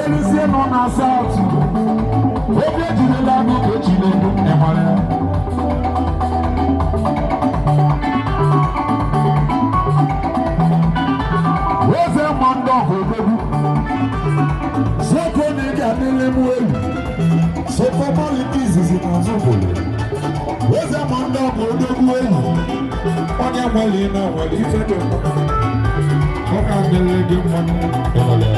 Olusie nọ na South. Obi ejirila n'oge Chinedu enwere. Eze Mando Ogogogu. Soko ni ga-adịrị m elu. Soko malite izizi na Nzobolo. Eze Mando Ogogogu elu. Onye nwere na nwere ife dị mma. Ọ ga-adịrị gị mmanụ enwere.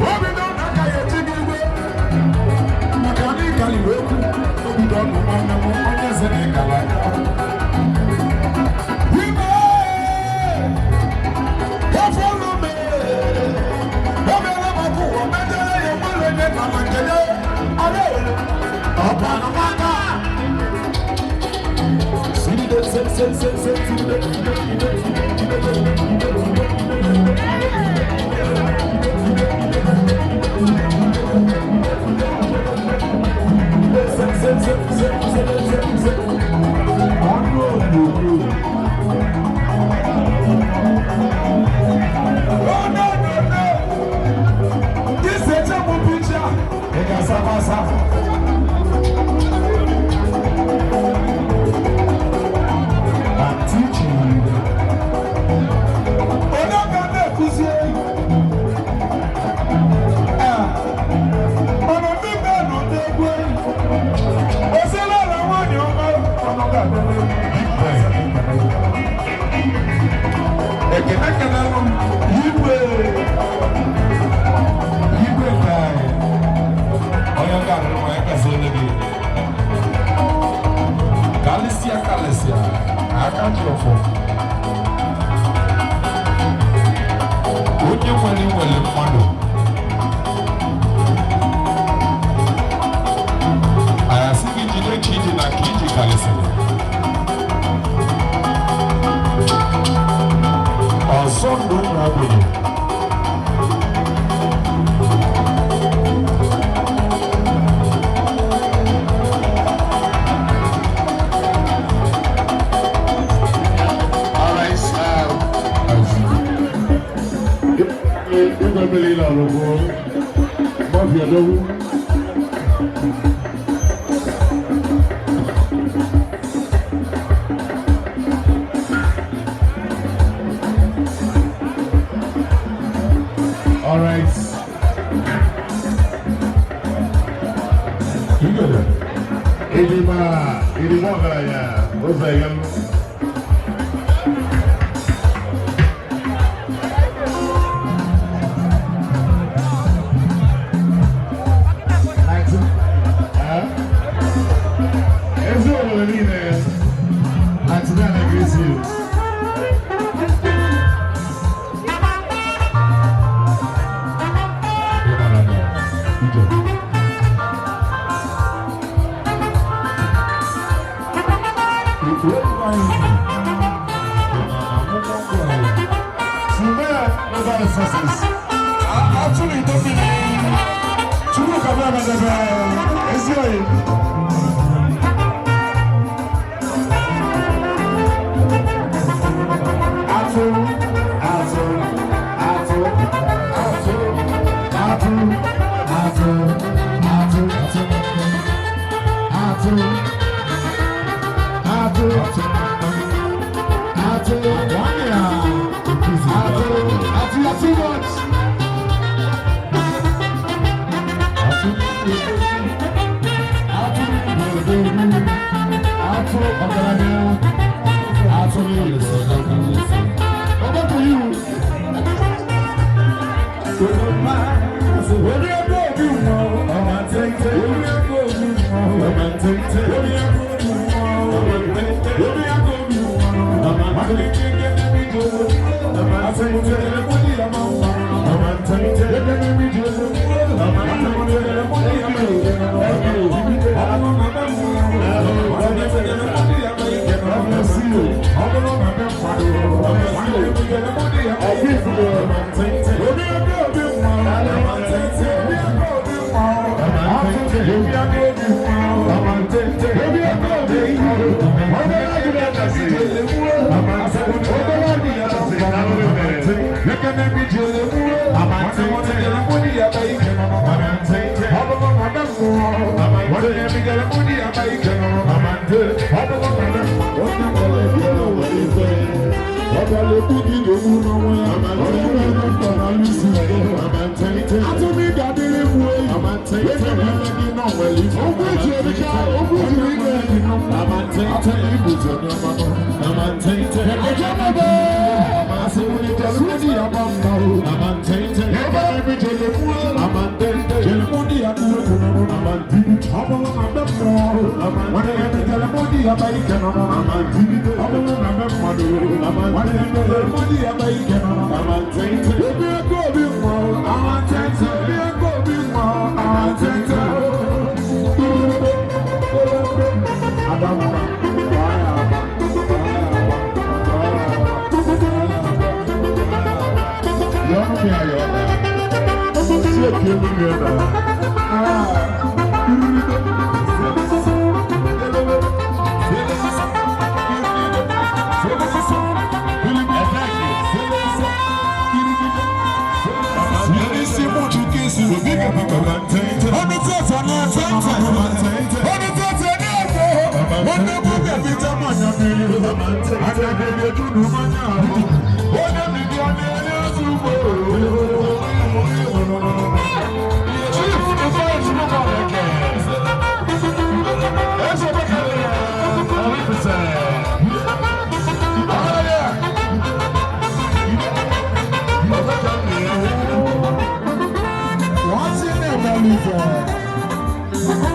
Obi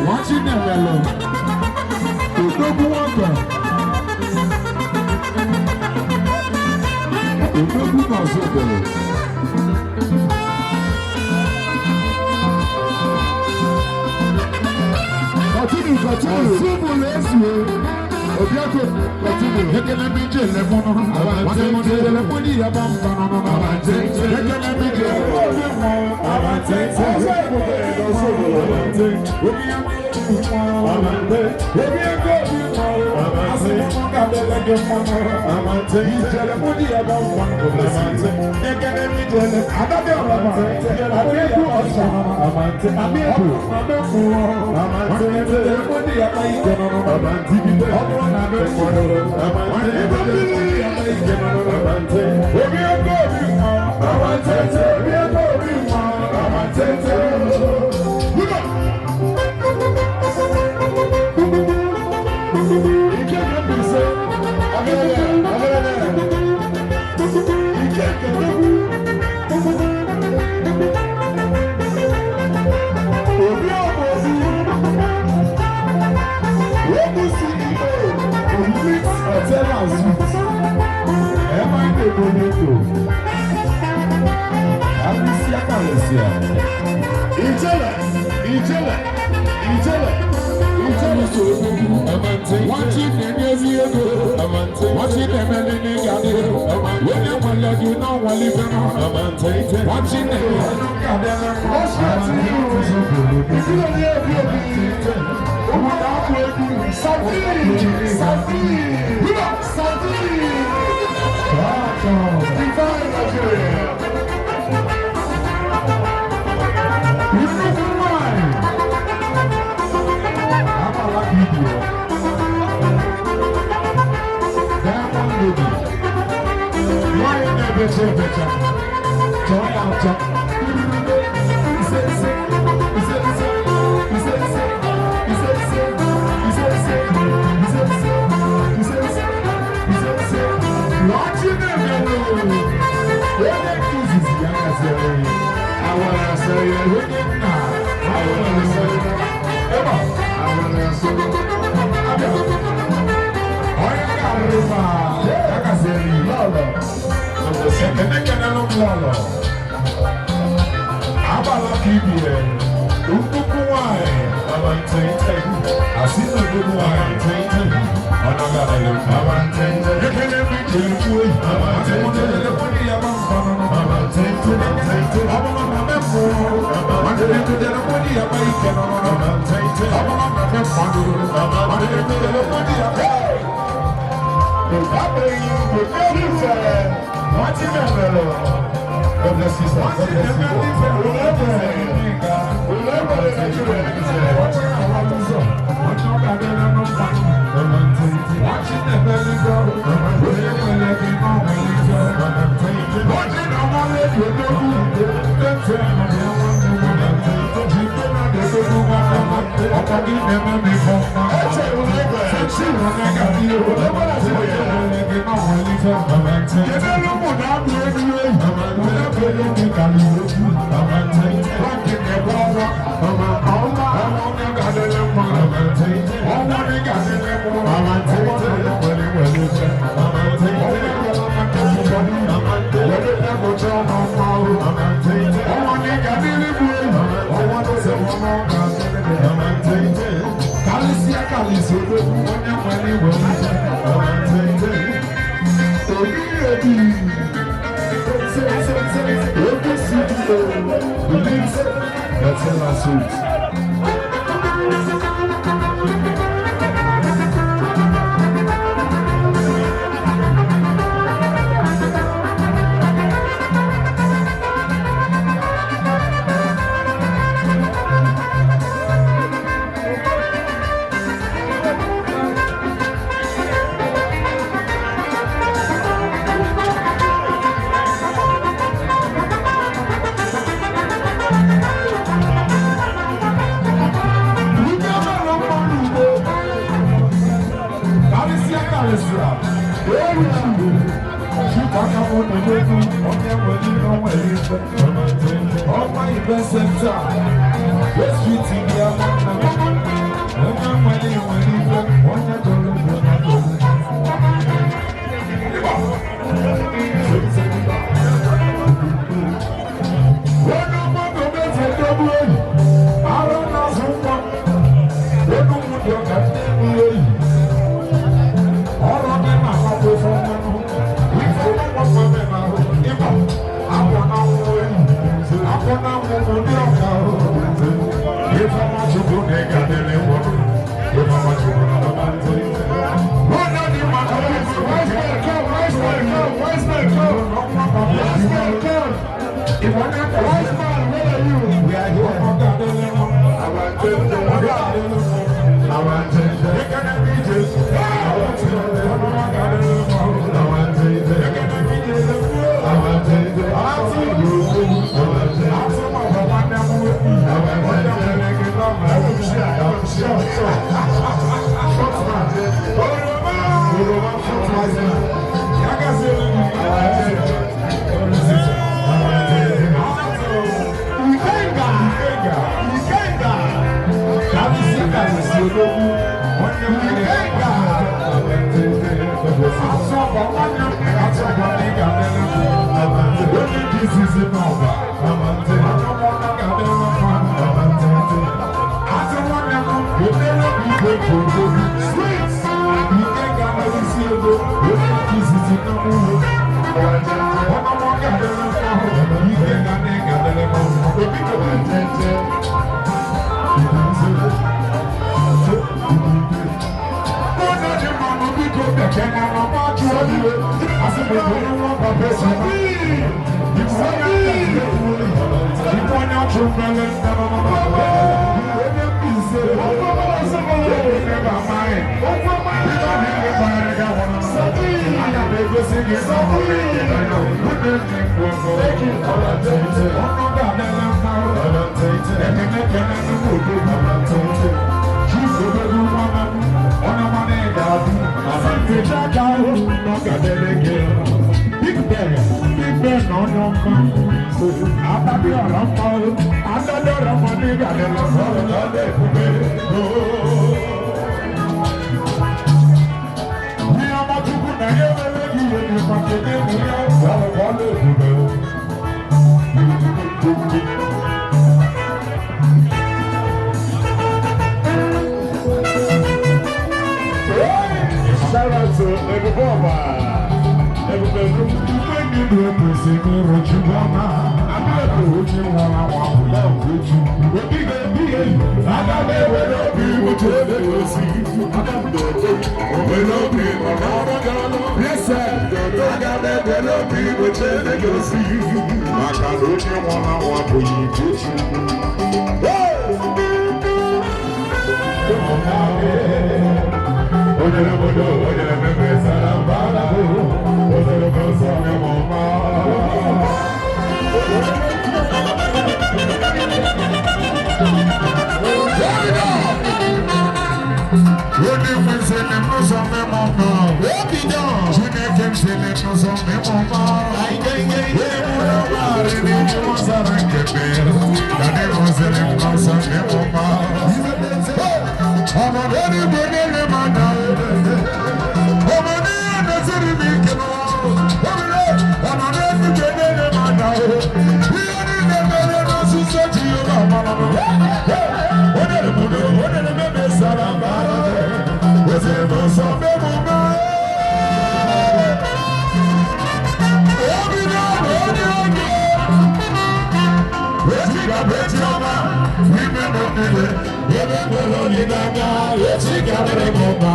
Watching them alone. Odogun waka. Odogun na so bẹ̀rẹ̀. Continue. Asibu lesu o. Obiako continue. Yekele mi je lẹfun nọ. Wọ́n ti mú ti lẹfun ní ìyá bá ń bá nọ. Yekele mi je lẹfun nọ. believes that's in our suits. Yesiga Betioma, women of the day, women will only Nanga, Yesiga Betioma.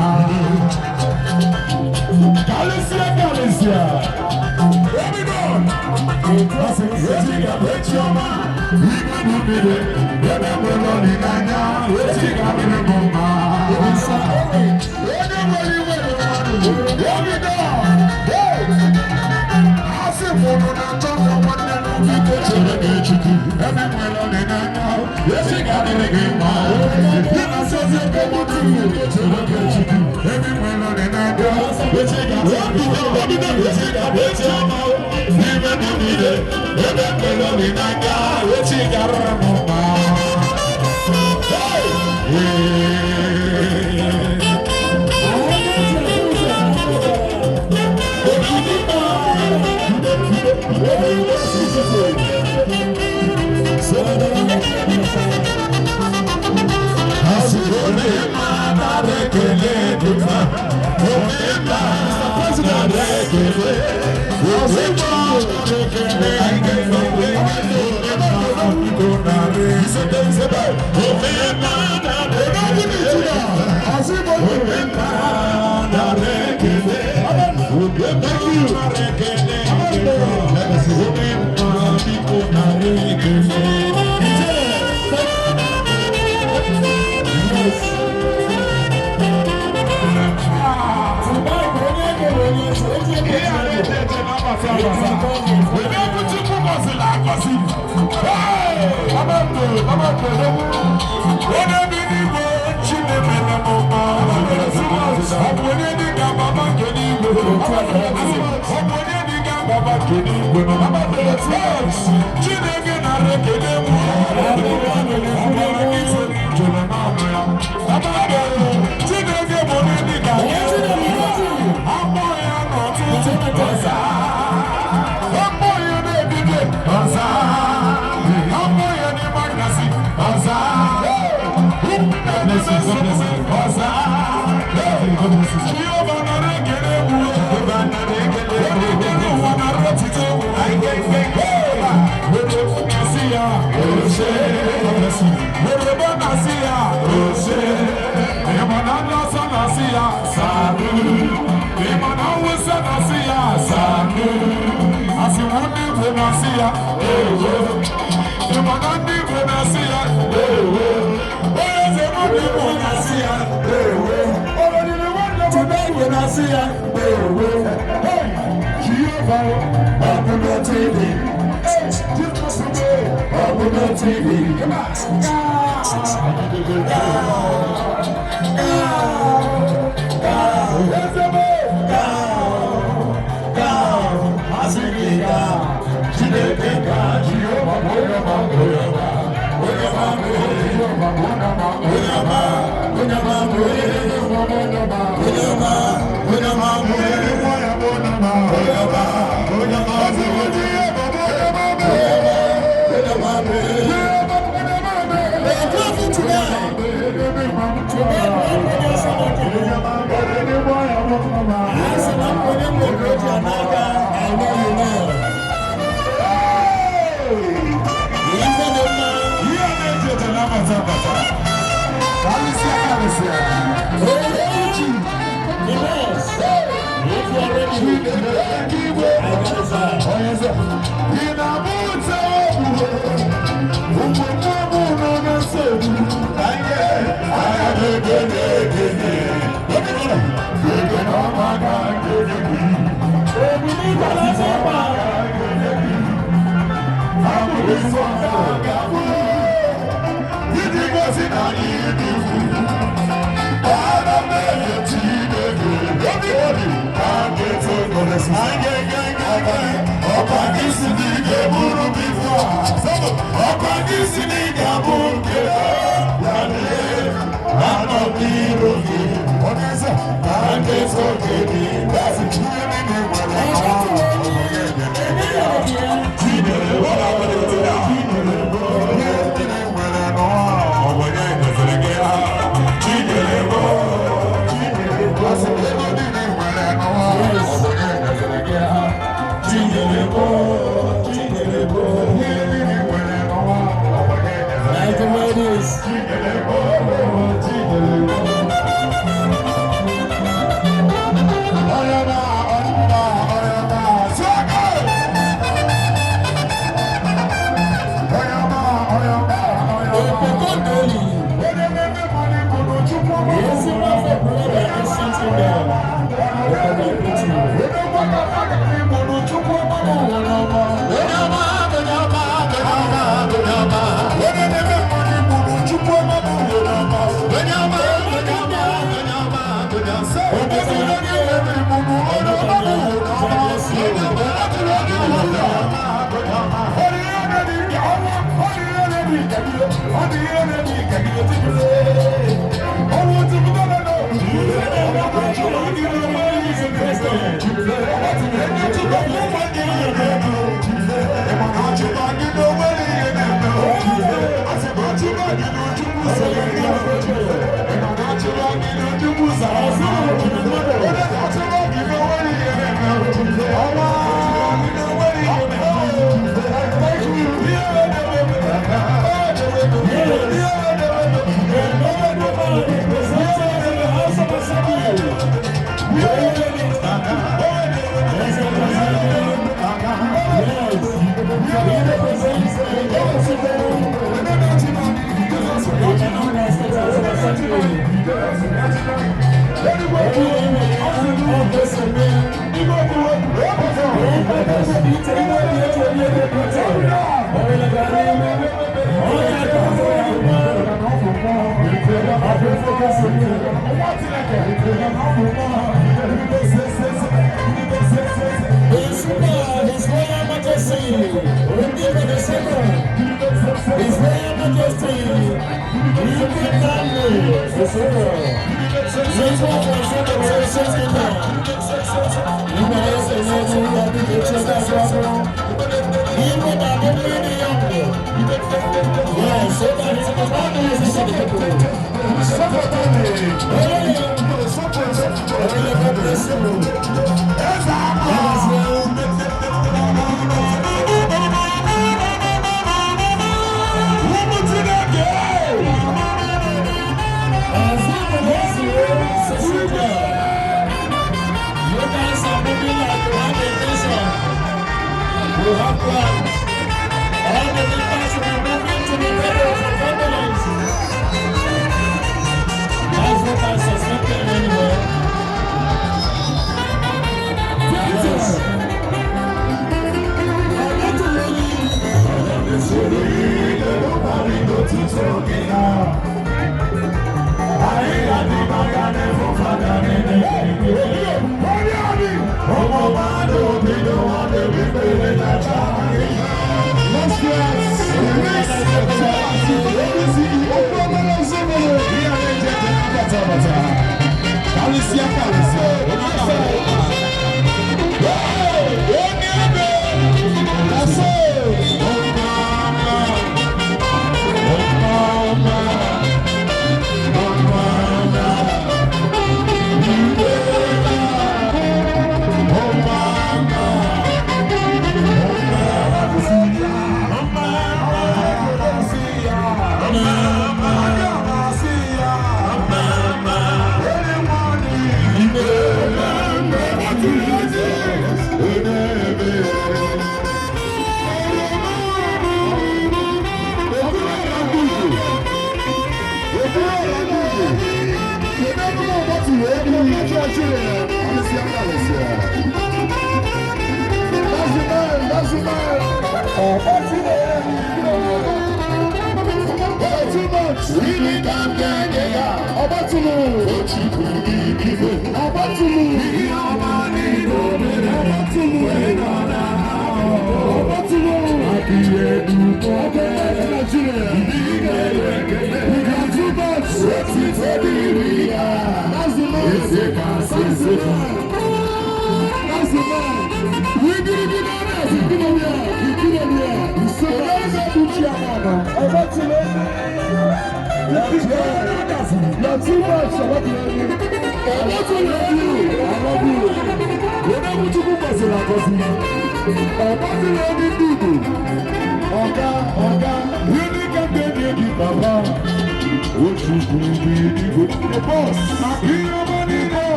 Galicia, where we go? Yesiga Betioma, women of the day, women will only Nanga, Yesiga Betioma. Where we go?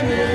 We're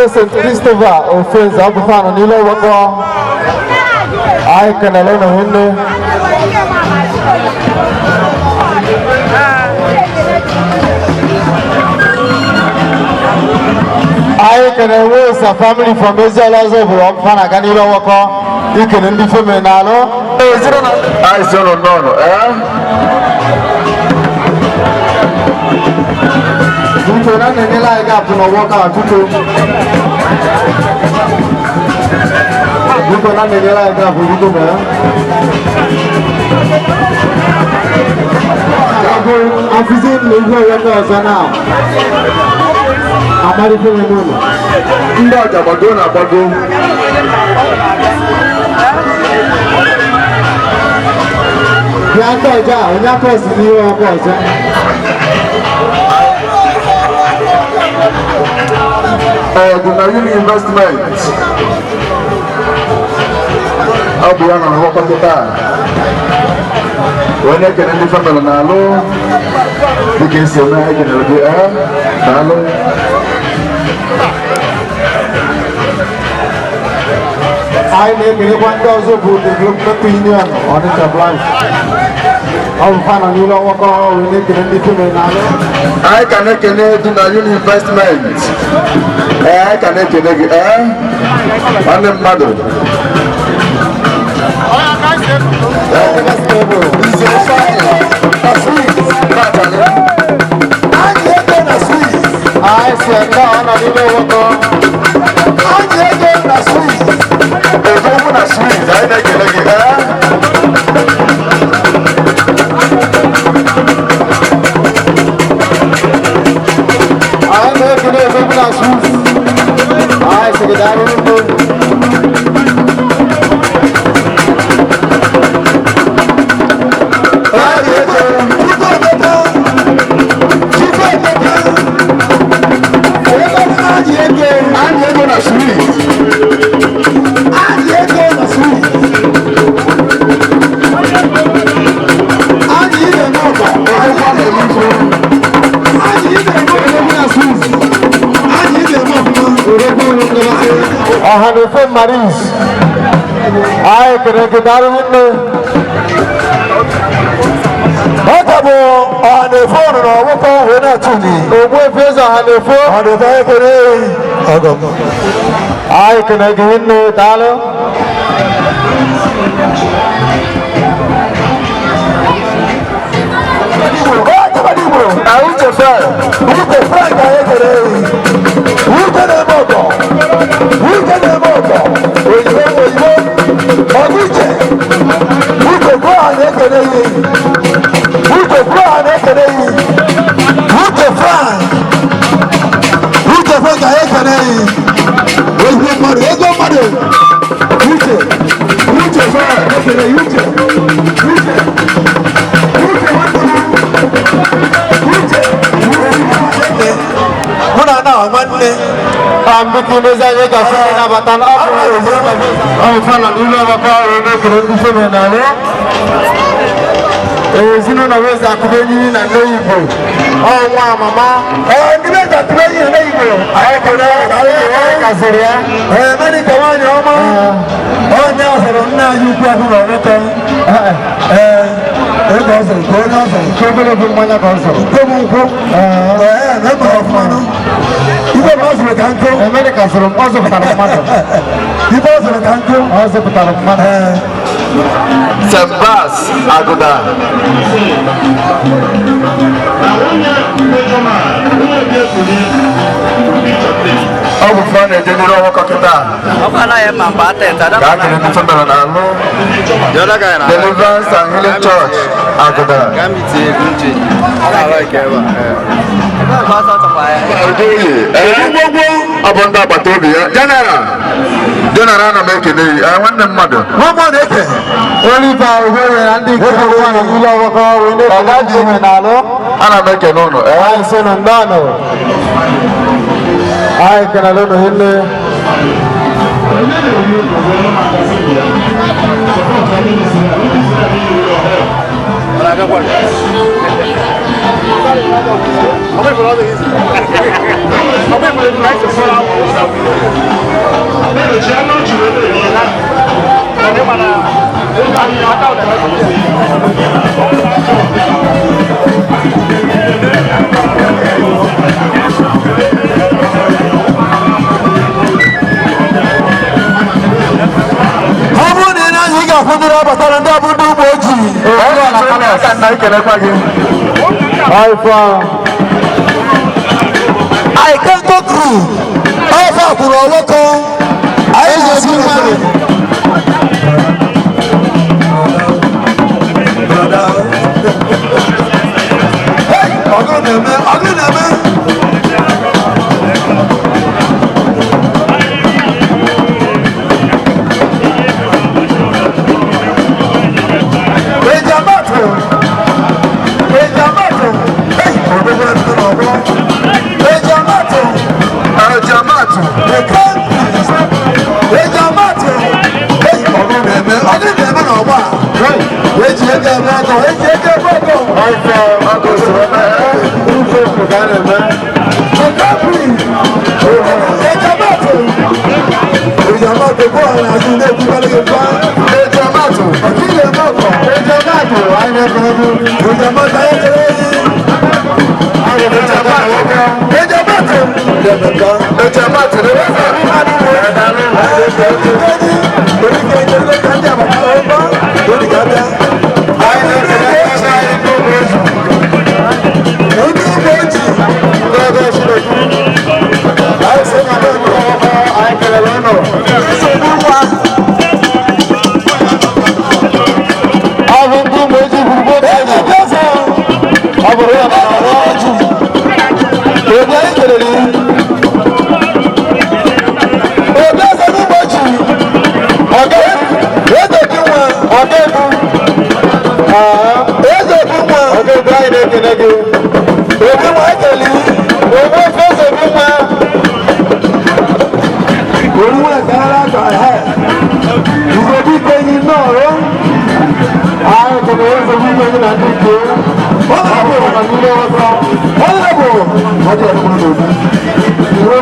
St. Christopher offense abufana nilo wako ai kana lena hende ai kana was a family from Ezalazo abufana kanilo wako ikene ndi femenalo ai zero no Tuto na nenela ega puno waka tuto. Tuto na nenela ega puno me. Ako afizin lejo yaka sana. Amari fe nunu. Nda jabago na bago. Ya to ja, onya ko siniwo ko sa. Gunayuni investment. Abu yang nak apa kita? Wanita kena di family nalo, bikin siapa kena lebih nalo. I make any one thousand for development union on the supply. Abu fana nilo wako wanita kena di family nalo. I cannot do Gunayuni investment. I can make it on the mother. I said, no, I don't know what. I'm Hanife Maris. Ay kene daru hinne. Otabo Hanife no woko wena tuni. Ogwe pesa Hanife. Hanife kene. Agam. Ay kene hinne dalo. Bikineza yeka sana batana apo sana nilo bakao na kurudisha menalo zino naweza kubeni na neighbor au mama nimeza kubeni na neighbor kuna kaziria mani kawani ama nyasa na yuko hapo wote kobele kumanya kanso komunko na mafano ibo mazo kanko America soro mazo kutaramana ibo soro kanko mazo kutaramana Sembas Aguda Abu Fane General Wakakita Okana ya mambate tada Kakini Kusandara Nalo Yola kaina Deliverance and Healing Church Aguda Gamiti Gunji Ala kewa Ba sa ta pa Abonda Batobi General na mekene wannan mmadụ Mama neke Oliver Ohere ndị kwa na ilo wako wende kagaji menalo ana mekene ụnụ Ay seno ndano Ay kanalo no hille I can't go through. I have to walk on. I just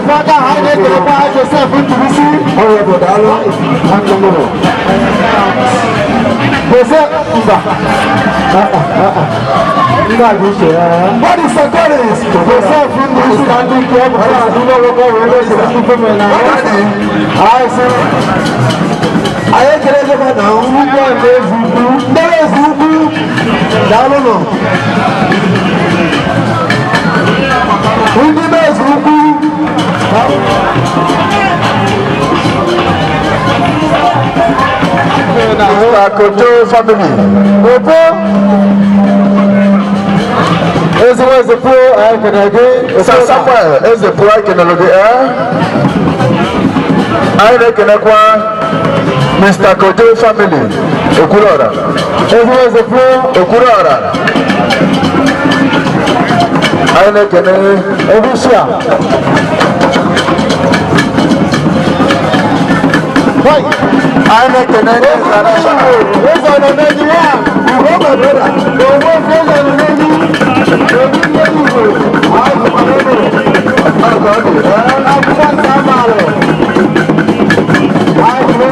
Father, I make the Joseph into ọ̀rọ̀ bọ̀dá lọ àgbọ̀mọ̀rọ̀. Gbèsè ìgbà nígbà tó ṣe ẹ́. What is the current? Gbèsè fún mi ìsìnkú kí ẹ bọ̀ àdúgbò lọ́kọ̀ rẹ̀ lọ́sẹ̀ fún fún mi náà. Àìsàn ayékèlè jọba náà ń wúgbọ́ ilé ìfúkú. Ndẹ́lẹ̀ ìfúkú dáná nà. Ndí bẹ́ẹ̀ ìfúkú. Akoto family. Opo. Ezepro Akenage. Samuel Ezepro Akenage. Akenekwa Mr. Kojo family. Okurora. Ezepro Okurora. Akenekene Evisha. Right. I make the name international. Those are the Nigeria. You hold my brother. The world goes on the name. The people. I am a brother. I got it. I'm from Samaro. I know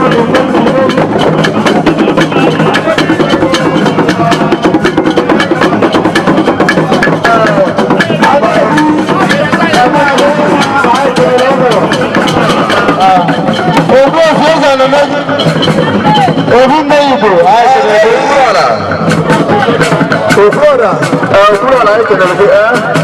the Flora, Flora, I can never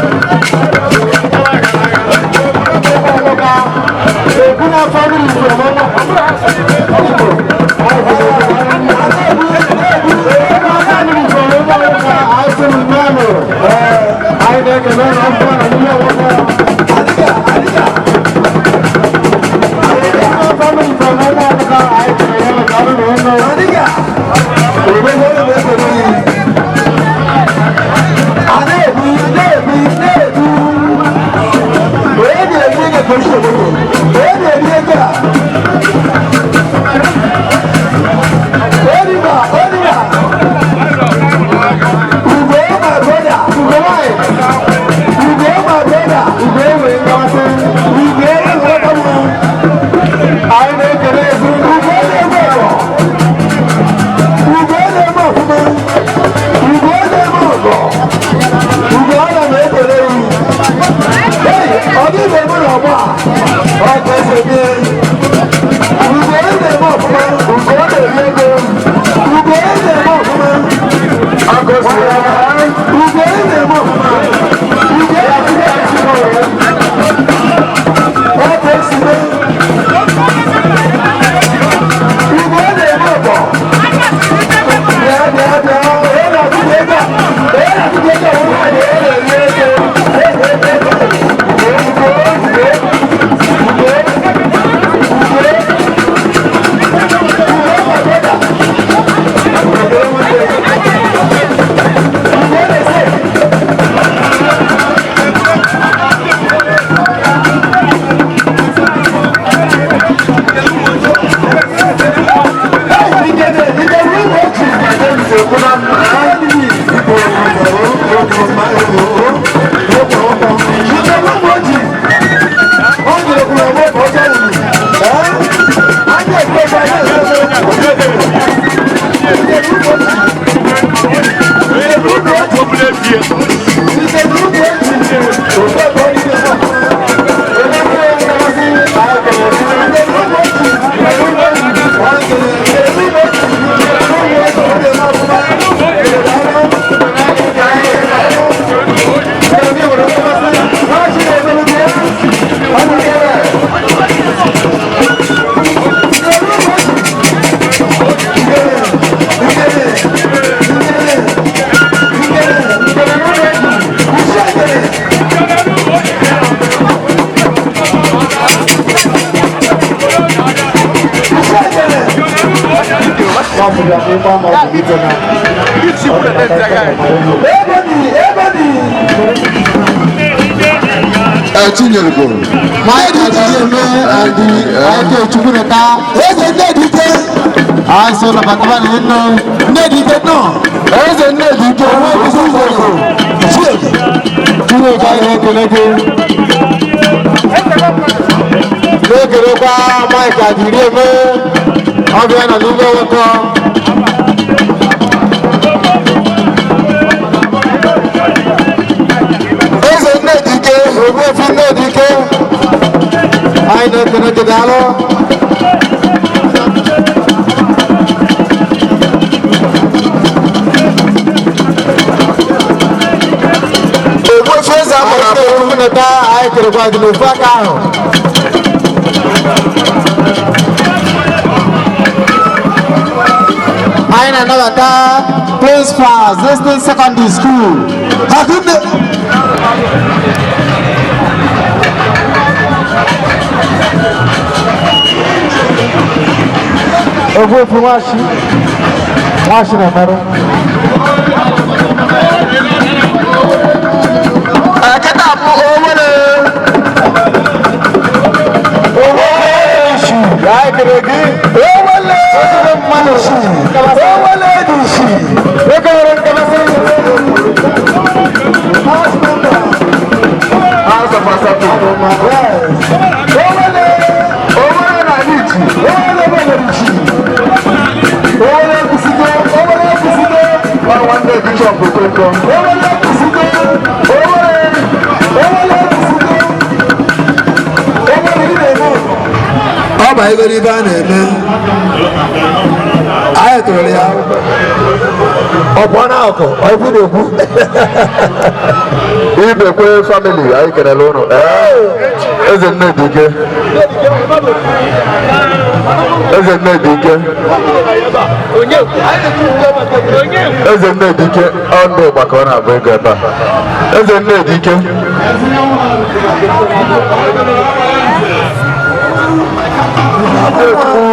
Chinyergo. My DJ and the Chukuneta. There's a DJ. I saw the Batman in no. Neddy, no. There's a Neddy. Chill. na-ekelekwa Mike Adirieme ọbịa na n'ụlọ nwoke eze Nnedike Ogbuefi Nnedike anyị na-ekele gị daalụ Ogbuefi eze amụrụ abụ nneta anyị kelekwa gị n'ofu aka ahụ anyị na-anabata Prince Fars Listening Secondary School Ogbuefi nwachi na-emerụ kịta bụ Owere anyị kere gị Owere mmadụ Owere dị isi ekewere nkebesi Owere na Nichi Owere isi Owere ekwusigo nwanne Bishọp Okonkwo Owere ekwusigo ọ bụ ibere ibe a na-eme anyị tụrụ ya ọkpọ na akụ ọkụ na-ekwu ibekwe famili anyị kelele ụnụ eze Nnedike eze Nnedike ọ ndị ụgbaka ọ na-abụ ego ebe a eze Nnedike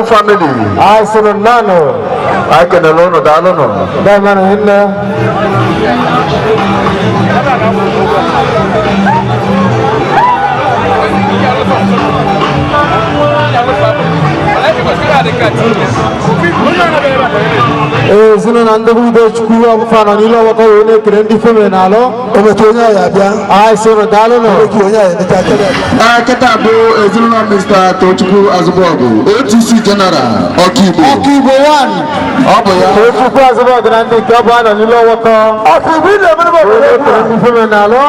family I sunu nano I can alone dalono da mana hinna sunu nando budo chukwu abufana nilo wako one krendi femenalo ometonya ya bia I sunu dalono onya ya nitakere ketabu sunu na Mr. Tochukwu Azubogu OTC General Okibo 1 obo ya Tochukwu Azubogu na ndi gabana nilo wako Okibo ile mebo krendi femenalo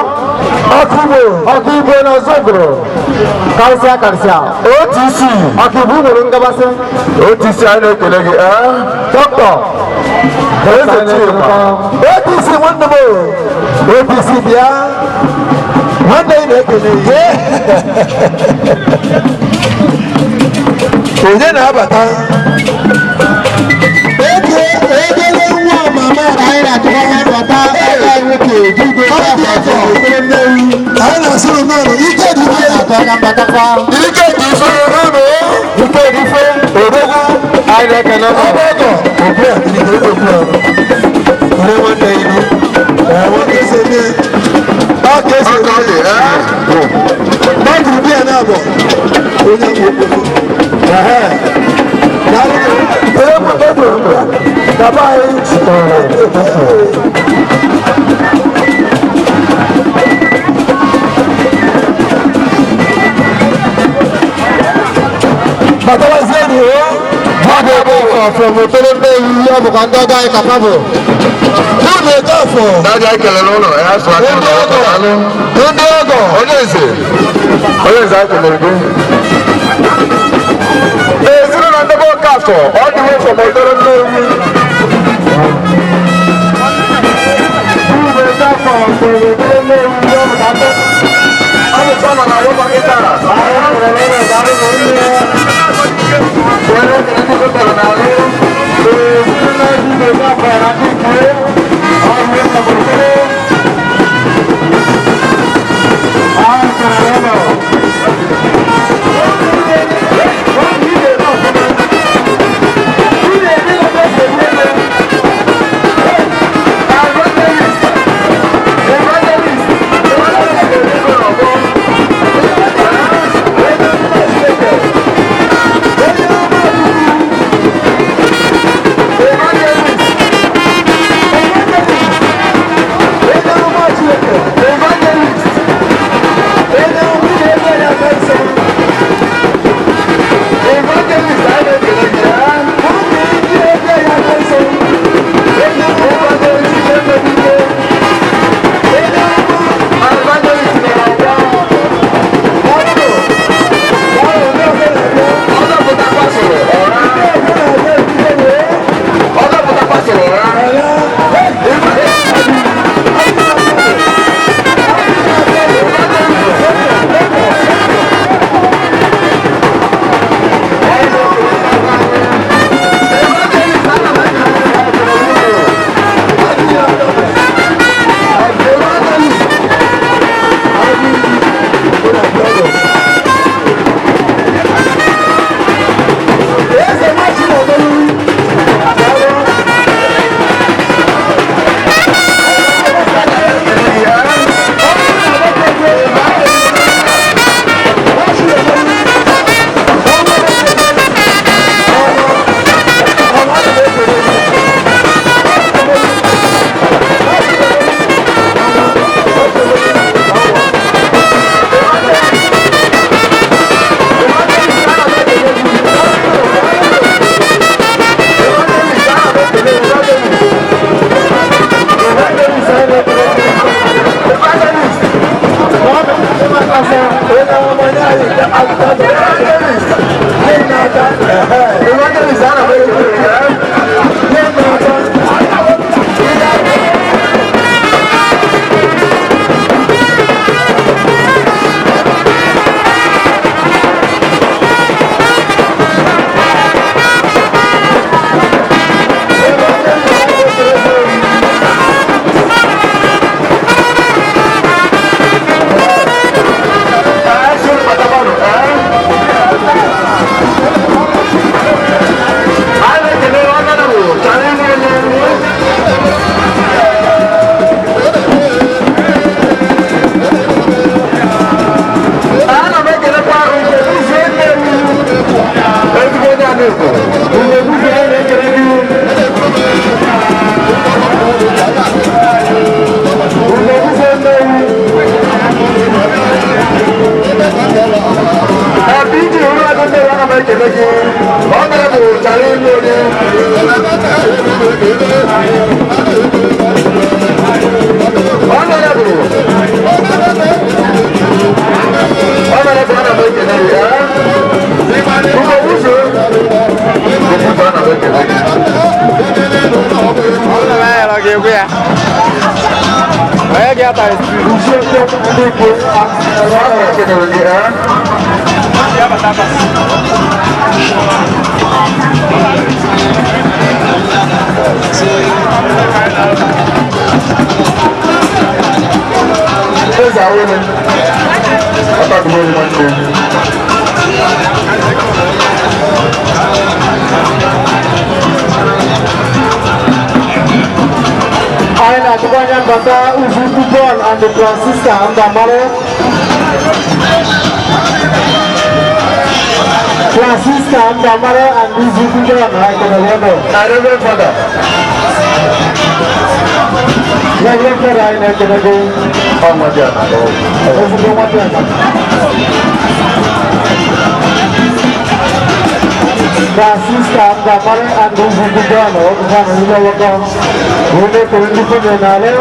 Okibo na Zogro Karsia OTC Okibo ngurunga base OTC ano kelege doctor OTC wonderful OTC bia one day na-ekele onye na-abata ekele nwa mama anyị na-atụwa ya bata aka nwoke jugo anyị na-asịrị mmadụ ike dị ife odogwu anyị na-ekele ọgbọgọ onye nwanne inu nwoke ese nye ọka ese nye mmadụ bi ya na-abọ onye mkpokporo daba anyị batawazie ni o mmadụ ebe from otoro ndị ewu ọ bụkwa ndị ọdọ anyị kapabụ ndị ọgọ daja ekelere ụlọ ya sụ aka ndị ọgọ onye eze anyị kelere gị ezinụlọ ndị bụ ọka afọ ọ dị nwe from otoro ndị ewu ya. Ayo dia tahu. Siapa siapa? Aina kebanyakan bata uji kubon anda transista anda malu. Transista anda malu anda uji kubon. Hai kita lihat. Ada berapa? Yang terakhir aina kita go. Oh macam. Oh macam. Transista anda malu anda uji kubon. Oh bukan ini wakam. Ini politik mengenai.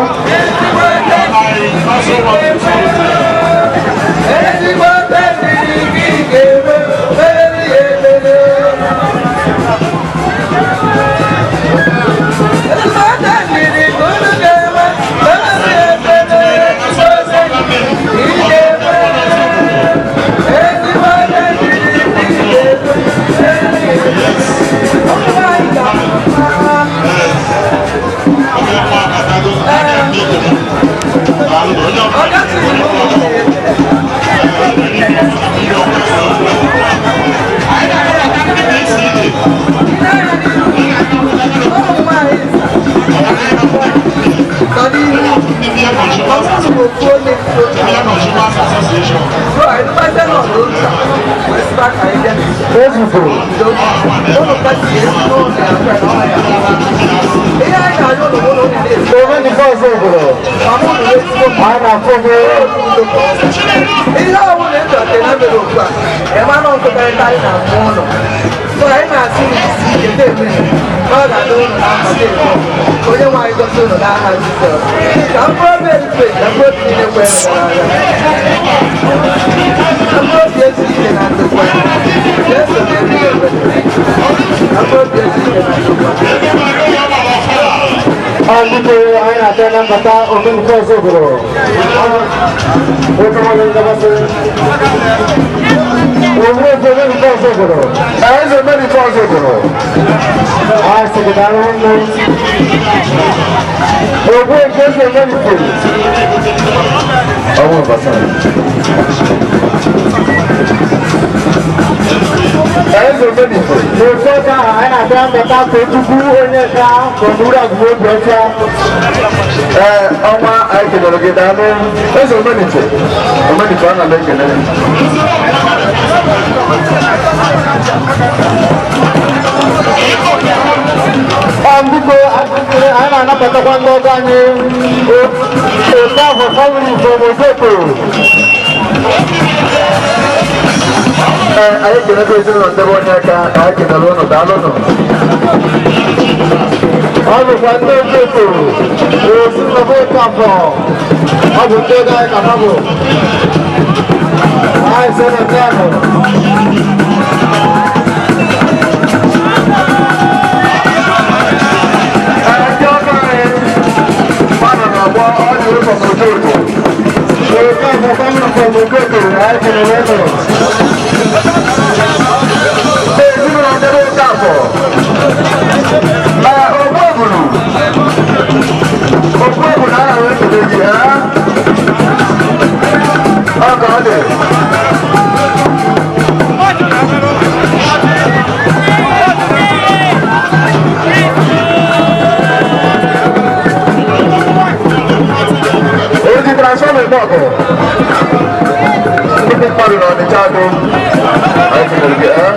Aina tena kata umum koso bro. Itu mana dapat? Umum koso bro. Aina mana koso bro. Sekitar umum. Umum koso mana pun. Umum pasal. Aina mana pun. Muka aina tena kata tujuh orang Kondura gue biasa. Oma ayo kita lagi dalam. Semua ni tu. Semua ni tuan ada kena. Ambil ko, anak patakan doa ni. Kita berkali semua itu. Ayo kita tu nanti boleh kan? Ayo kita lono, dalam. Abu Bakar itu, semua berkapal. Abu Bakar kamu. Ayo sana kamu. Mana nak buat ada pemujur. Kamu pemujur, ayo kita lihat. Semua nanti berkapal. Transform el poco. Ini baru nak dicari. Ayo kita lihat.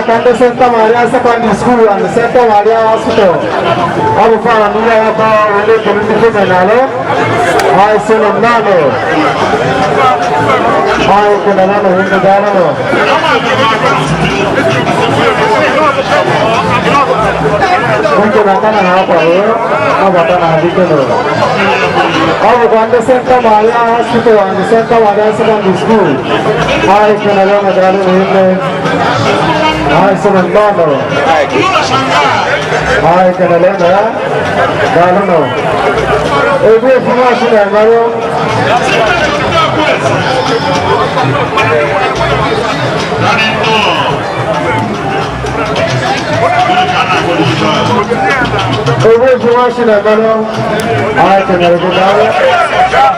Canto Santa Maria Secondary School and Santa Maria Hospital. Abu Fara Nula Waka Wale Community Menalo. I son of Nano. I can another in the Dano. Mungkin akan apa ya? Apa tanah dikeno. Abu Canto Santa Maria Hospital and Santa Maria Secondary School. I can another Dano in the Hai Sunandano. Hai Kanalena. Dalano. Every information I know. Every information I know. Hai Kanalena.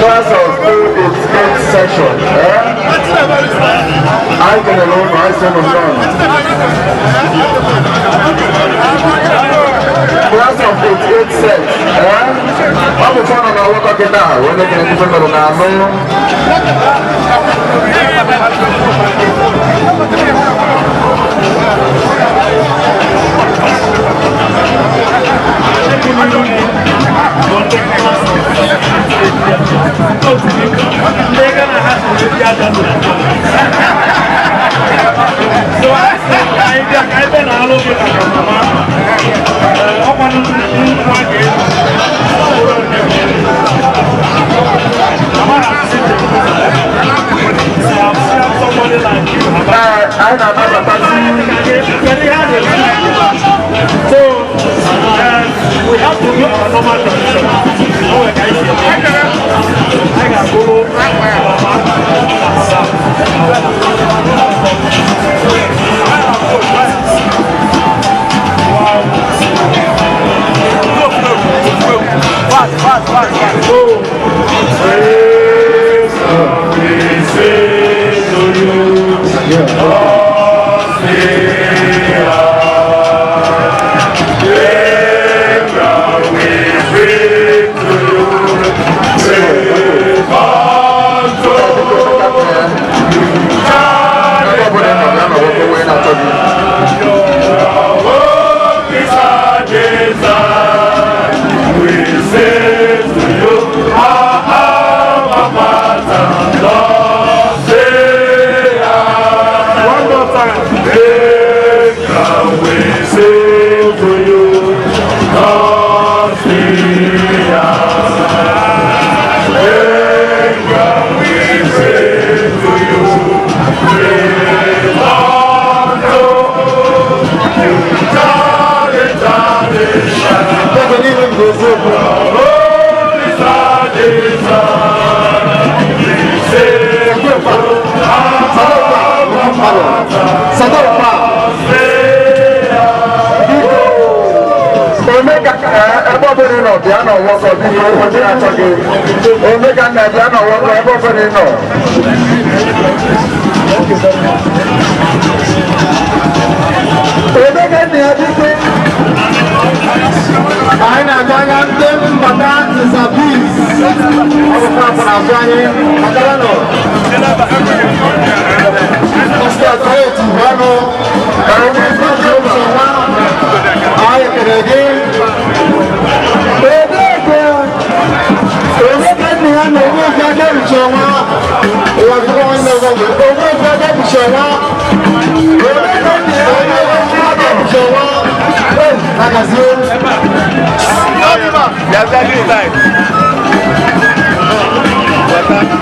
Class of 8th section. I can alone, I son of none. Class of 8th set. I'm the son of our work again now. We're looking at different of we have to do our normal tradition. I got go. Thank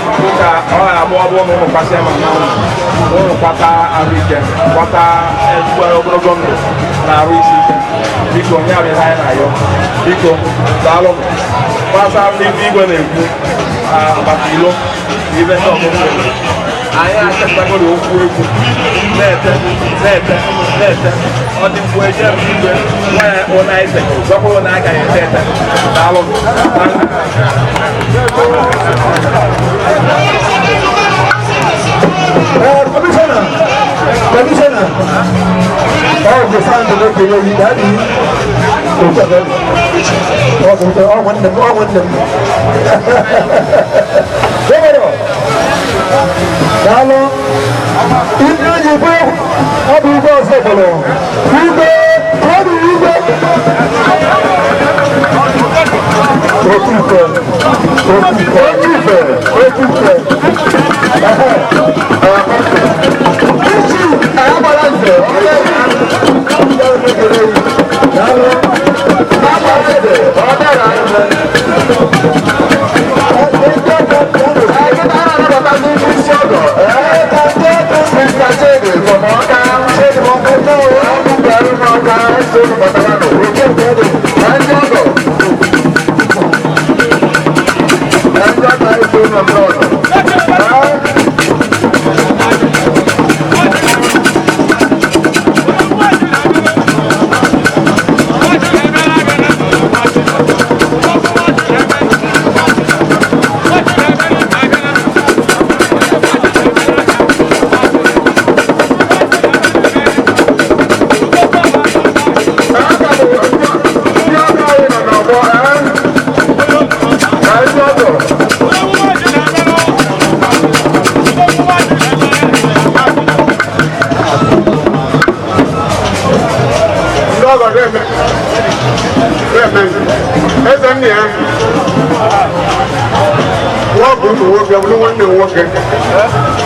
you. ka ọ ga-abụ ụmụ kwasị ma na ụmụ kwata arụ ike kwata ezigbo ogologo ndụ na arụ isi ike biko onye abịa anyị na-ayọ biko daalụ gbasa ndị igwe na-ekwu maka ilo ibe ndị ọmụmụ anyị achọtagoro okwu egwu na-ete ọ dị mgbe eje m igwe nwa ya ụna eze zọkwụrụ na agaghị ete ete daalụ Commissioner, all the fans of the community, daddy, all want them. Hello, if you go, I'll be going to follow. You go, how do you go?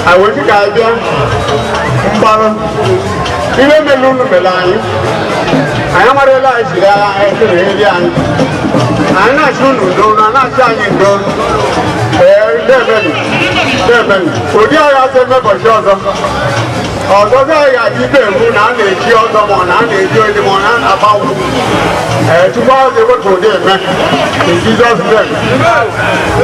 I went to Gabia, Mbara, even the Luna Belay. I am realized that I am Indian. I'm not sure, I'm not saying good. Would you have to make a shot? Although I got people who now they kill someone and they do the one about tomorrow they will go there, man. In Jesus' name.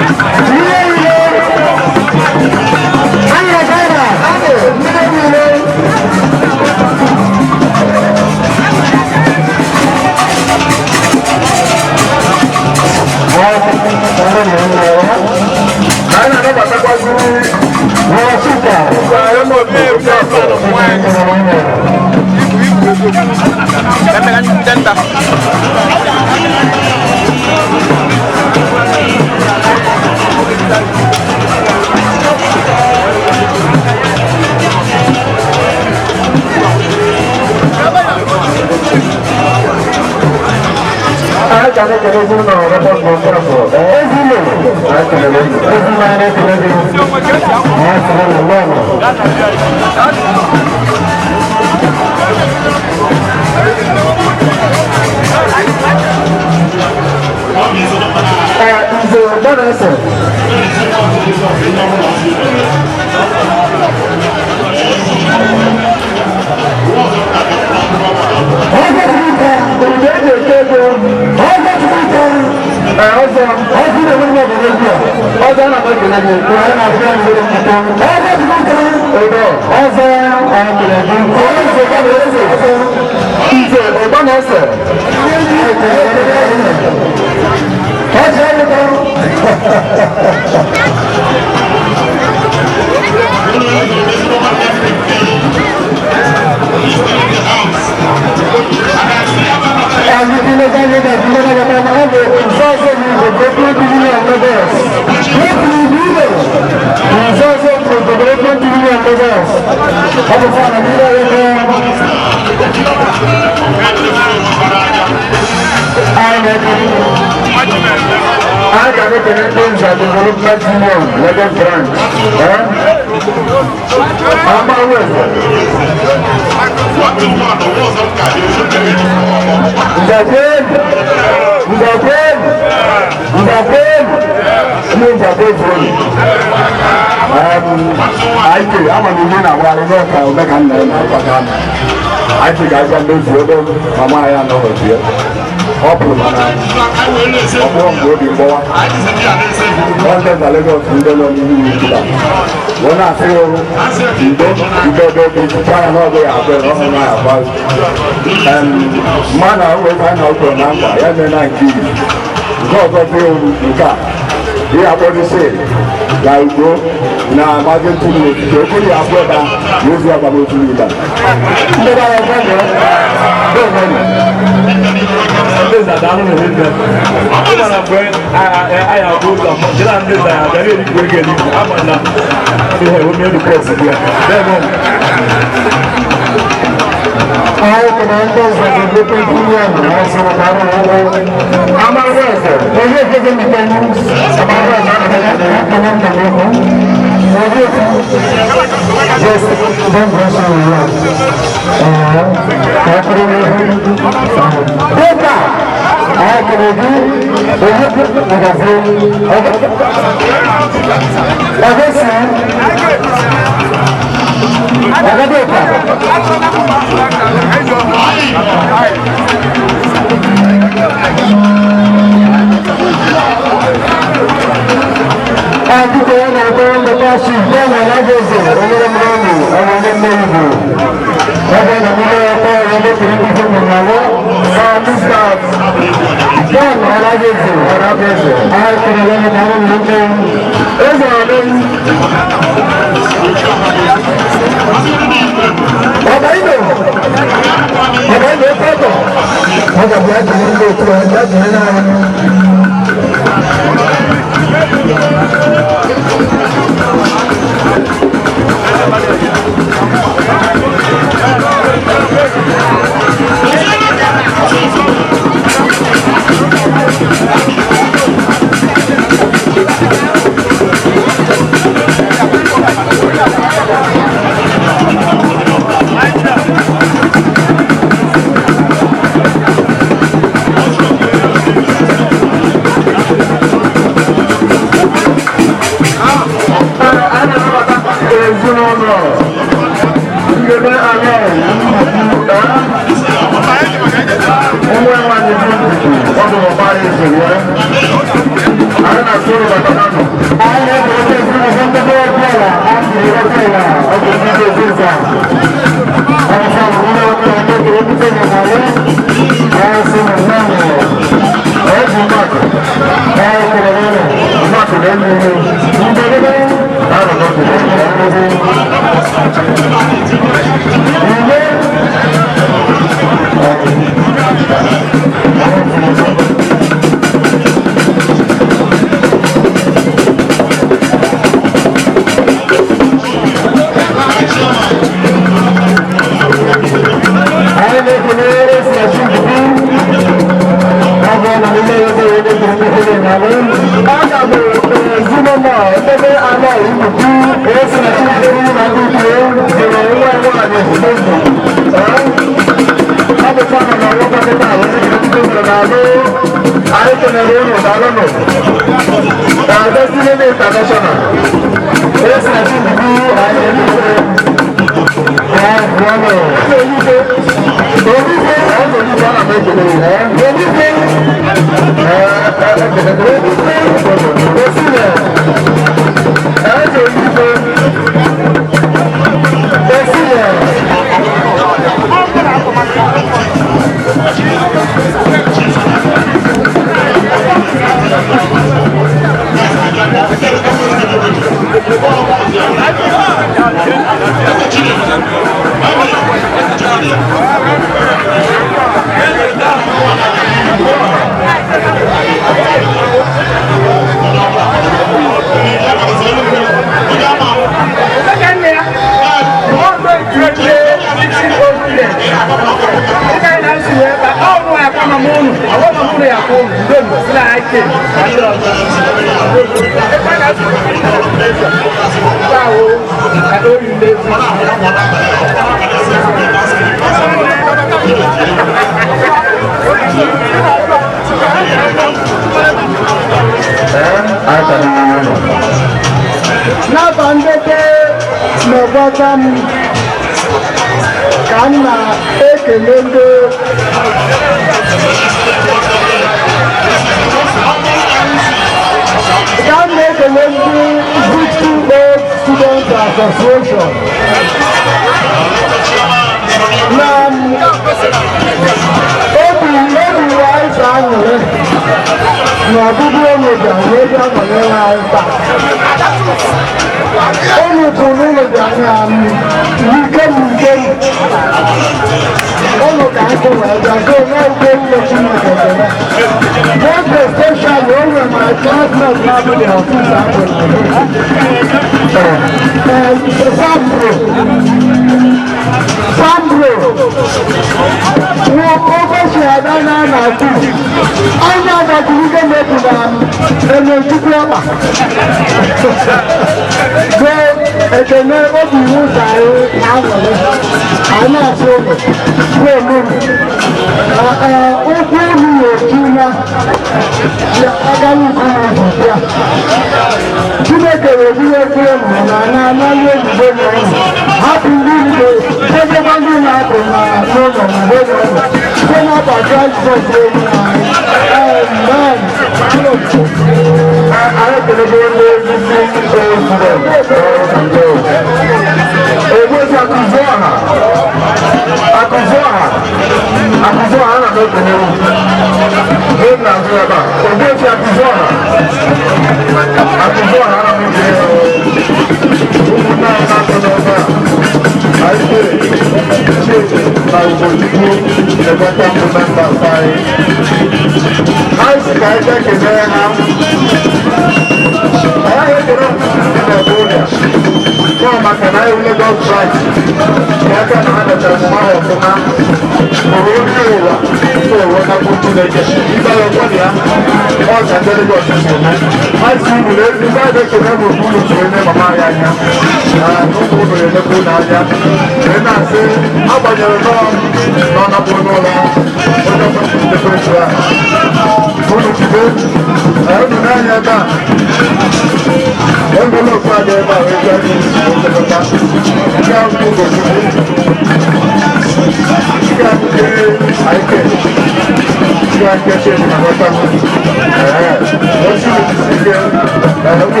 Let's Thank you.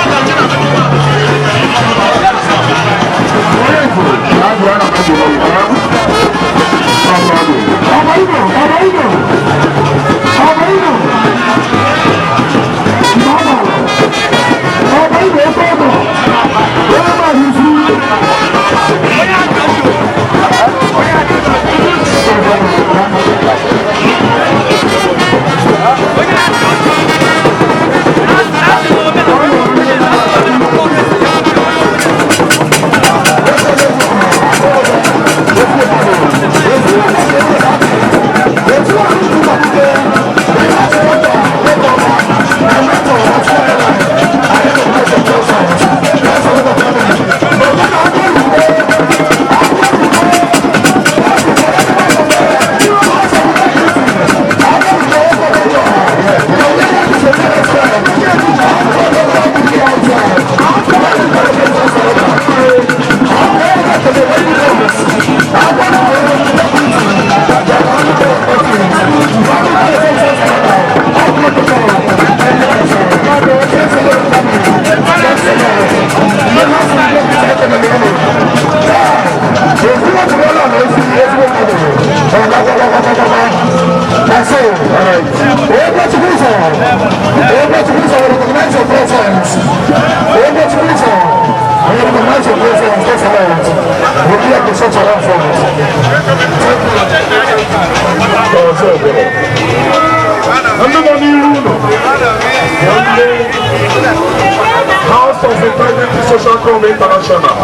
All House of Integrity Social Club International.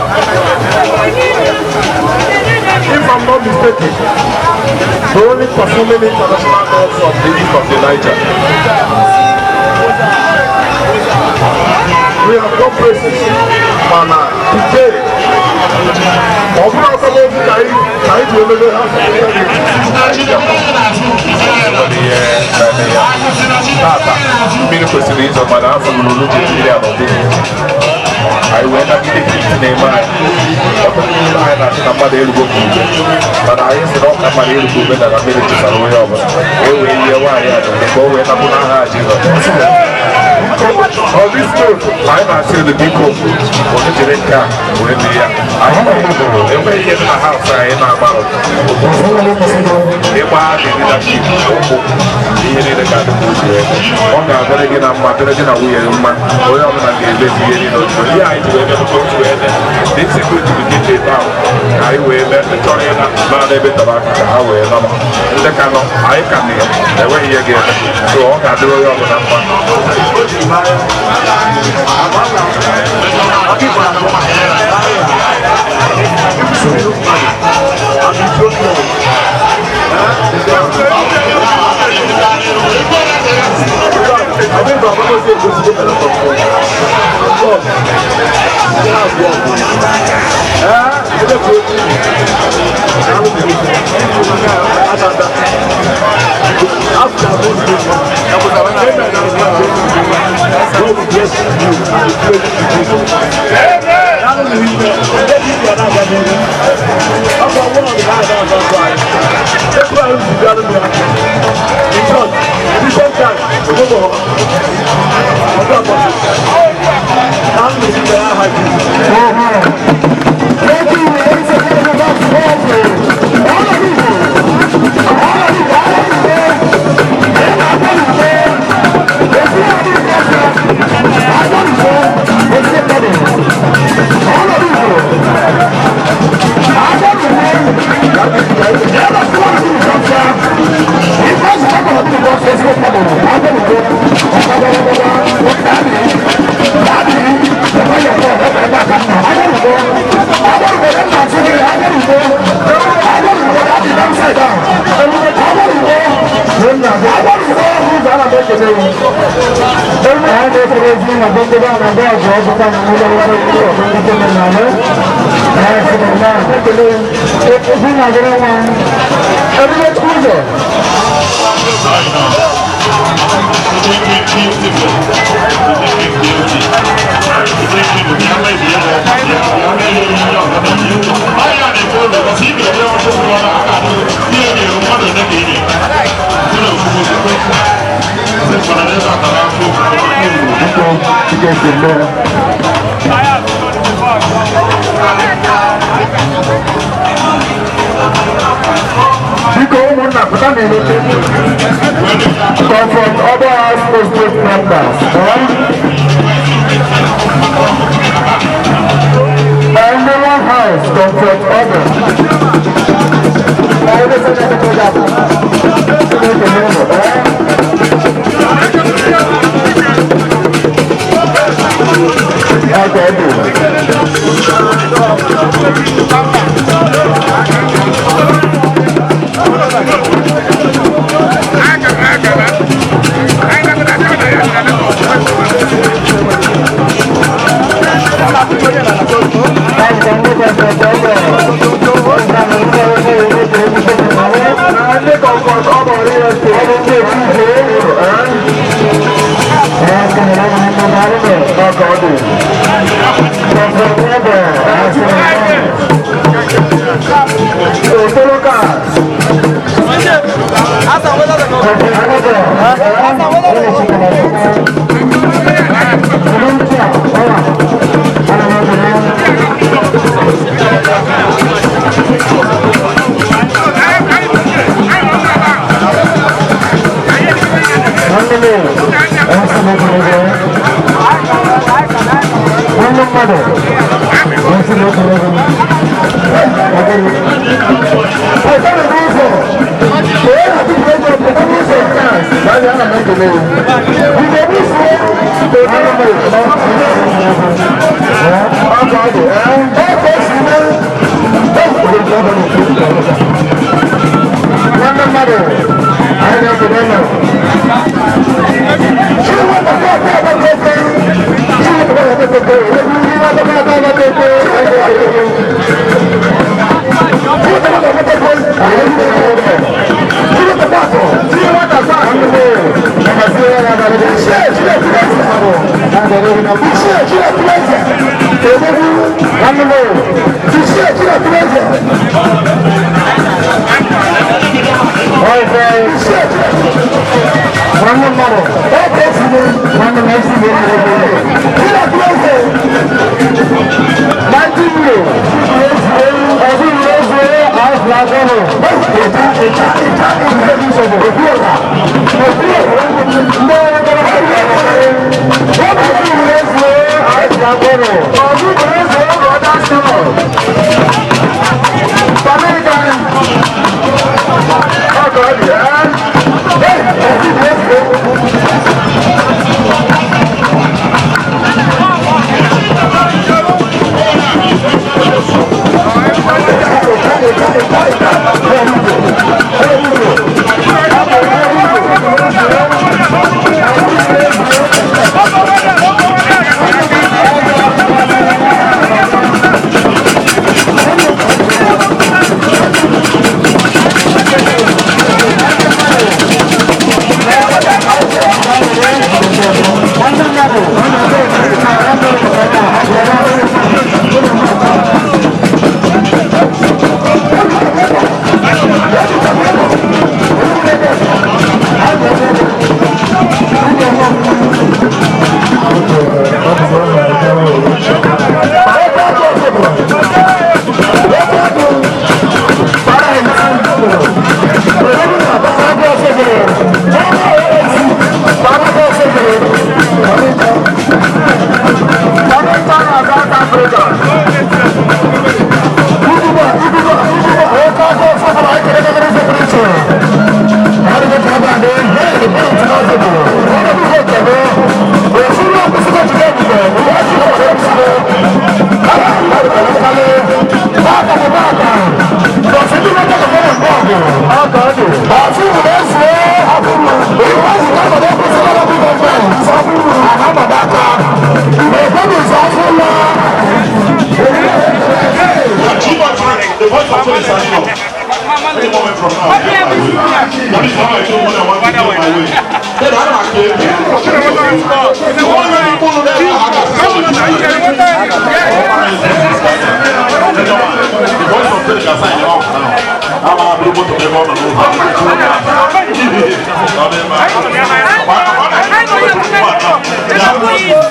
If I'm not mistaken, the only performing international clubs of the East of the Niger. We have got places, but today, mini kwesịrị ịzọ mana afọ n'olu ji iri anọ dị anyị wee nagide iti na-eme anyị ọtụtụ n'ime anyị na-asị na mmadụ erugo ka ube mana anyị sị na ọka mmadụ erugo ube na mmiri jụsara onye ọbụla e wee ihe nwaanyị a dị ka o wee napụ n'aha Jizọs ọ dị stotu anyị na-asị elu biko onye jiri nke a wee dị ya anyị enweghị ihe dị na haụsụ anyị na-agbarụ ịgba dị leadership ụkwụ ihe niile ga-adị n'uche ọ ga-adịrị gị na mma dịrị gị na nwunye gị mma onye ọbụla ga-elezi ihe niile otu ihe anyị ji wee mepụta otu wee dị dị sekuriti bụ nke cheta ahụ ka anyị wee mee ndị chọrọ ịna naanị ebe tara aka ka ha wee nọ ndị ka nọ anyị ka na enweghị ihe ga-eme so ọ ga-adịrị onye ọbụla mma I think I'm going to say this is a Thank you. Comfort other house post members. And the one house comfort others.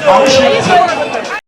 I'm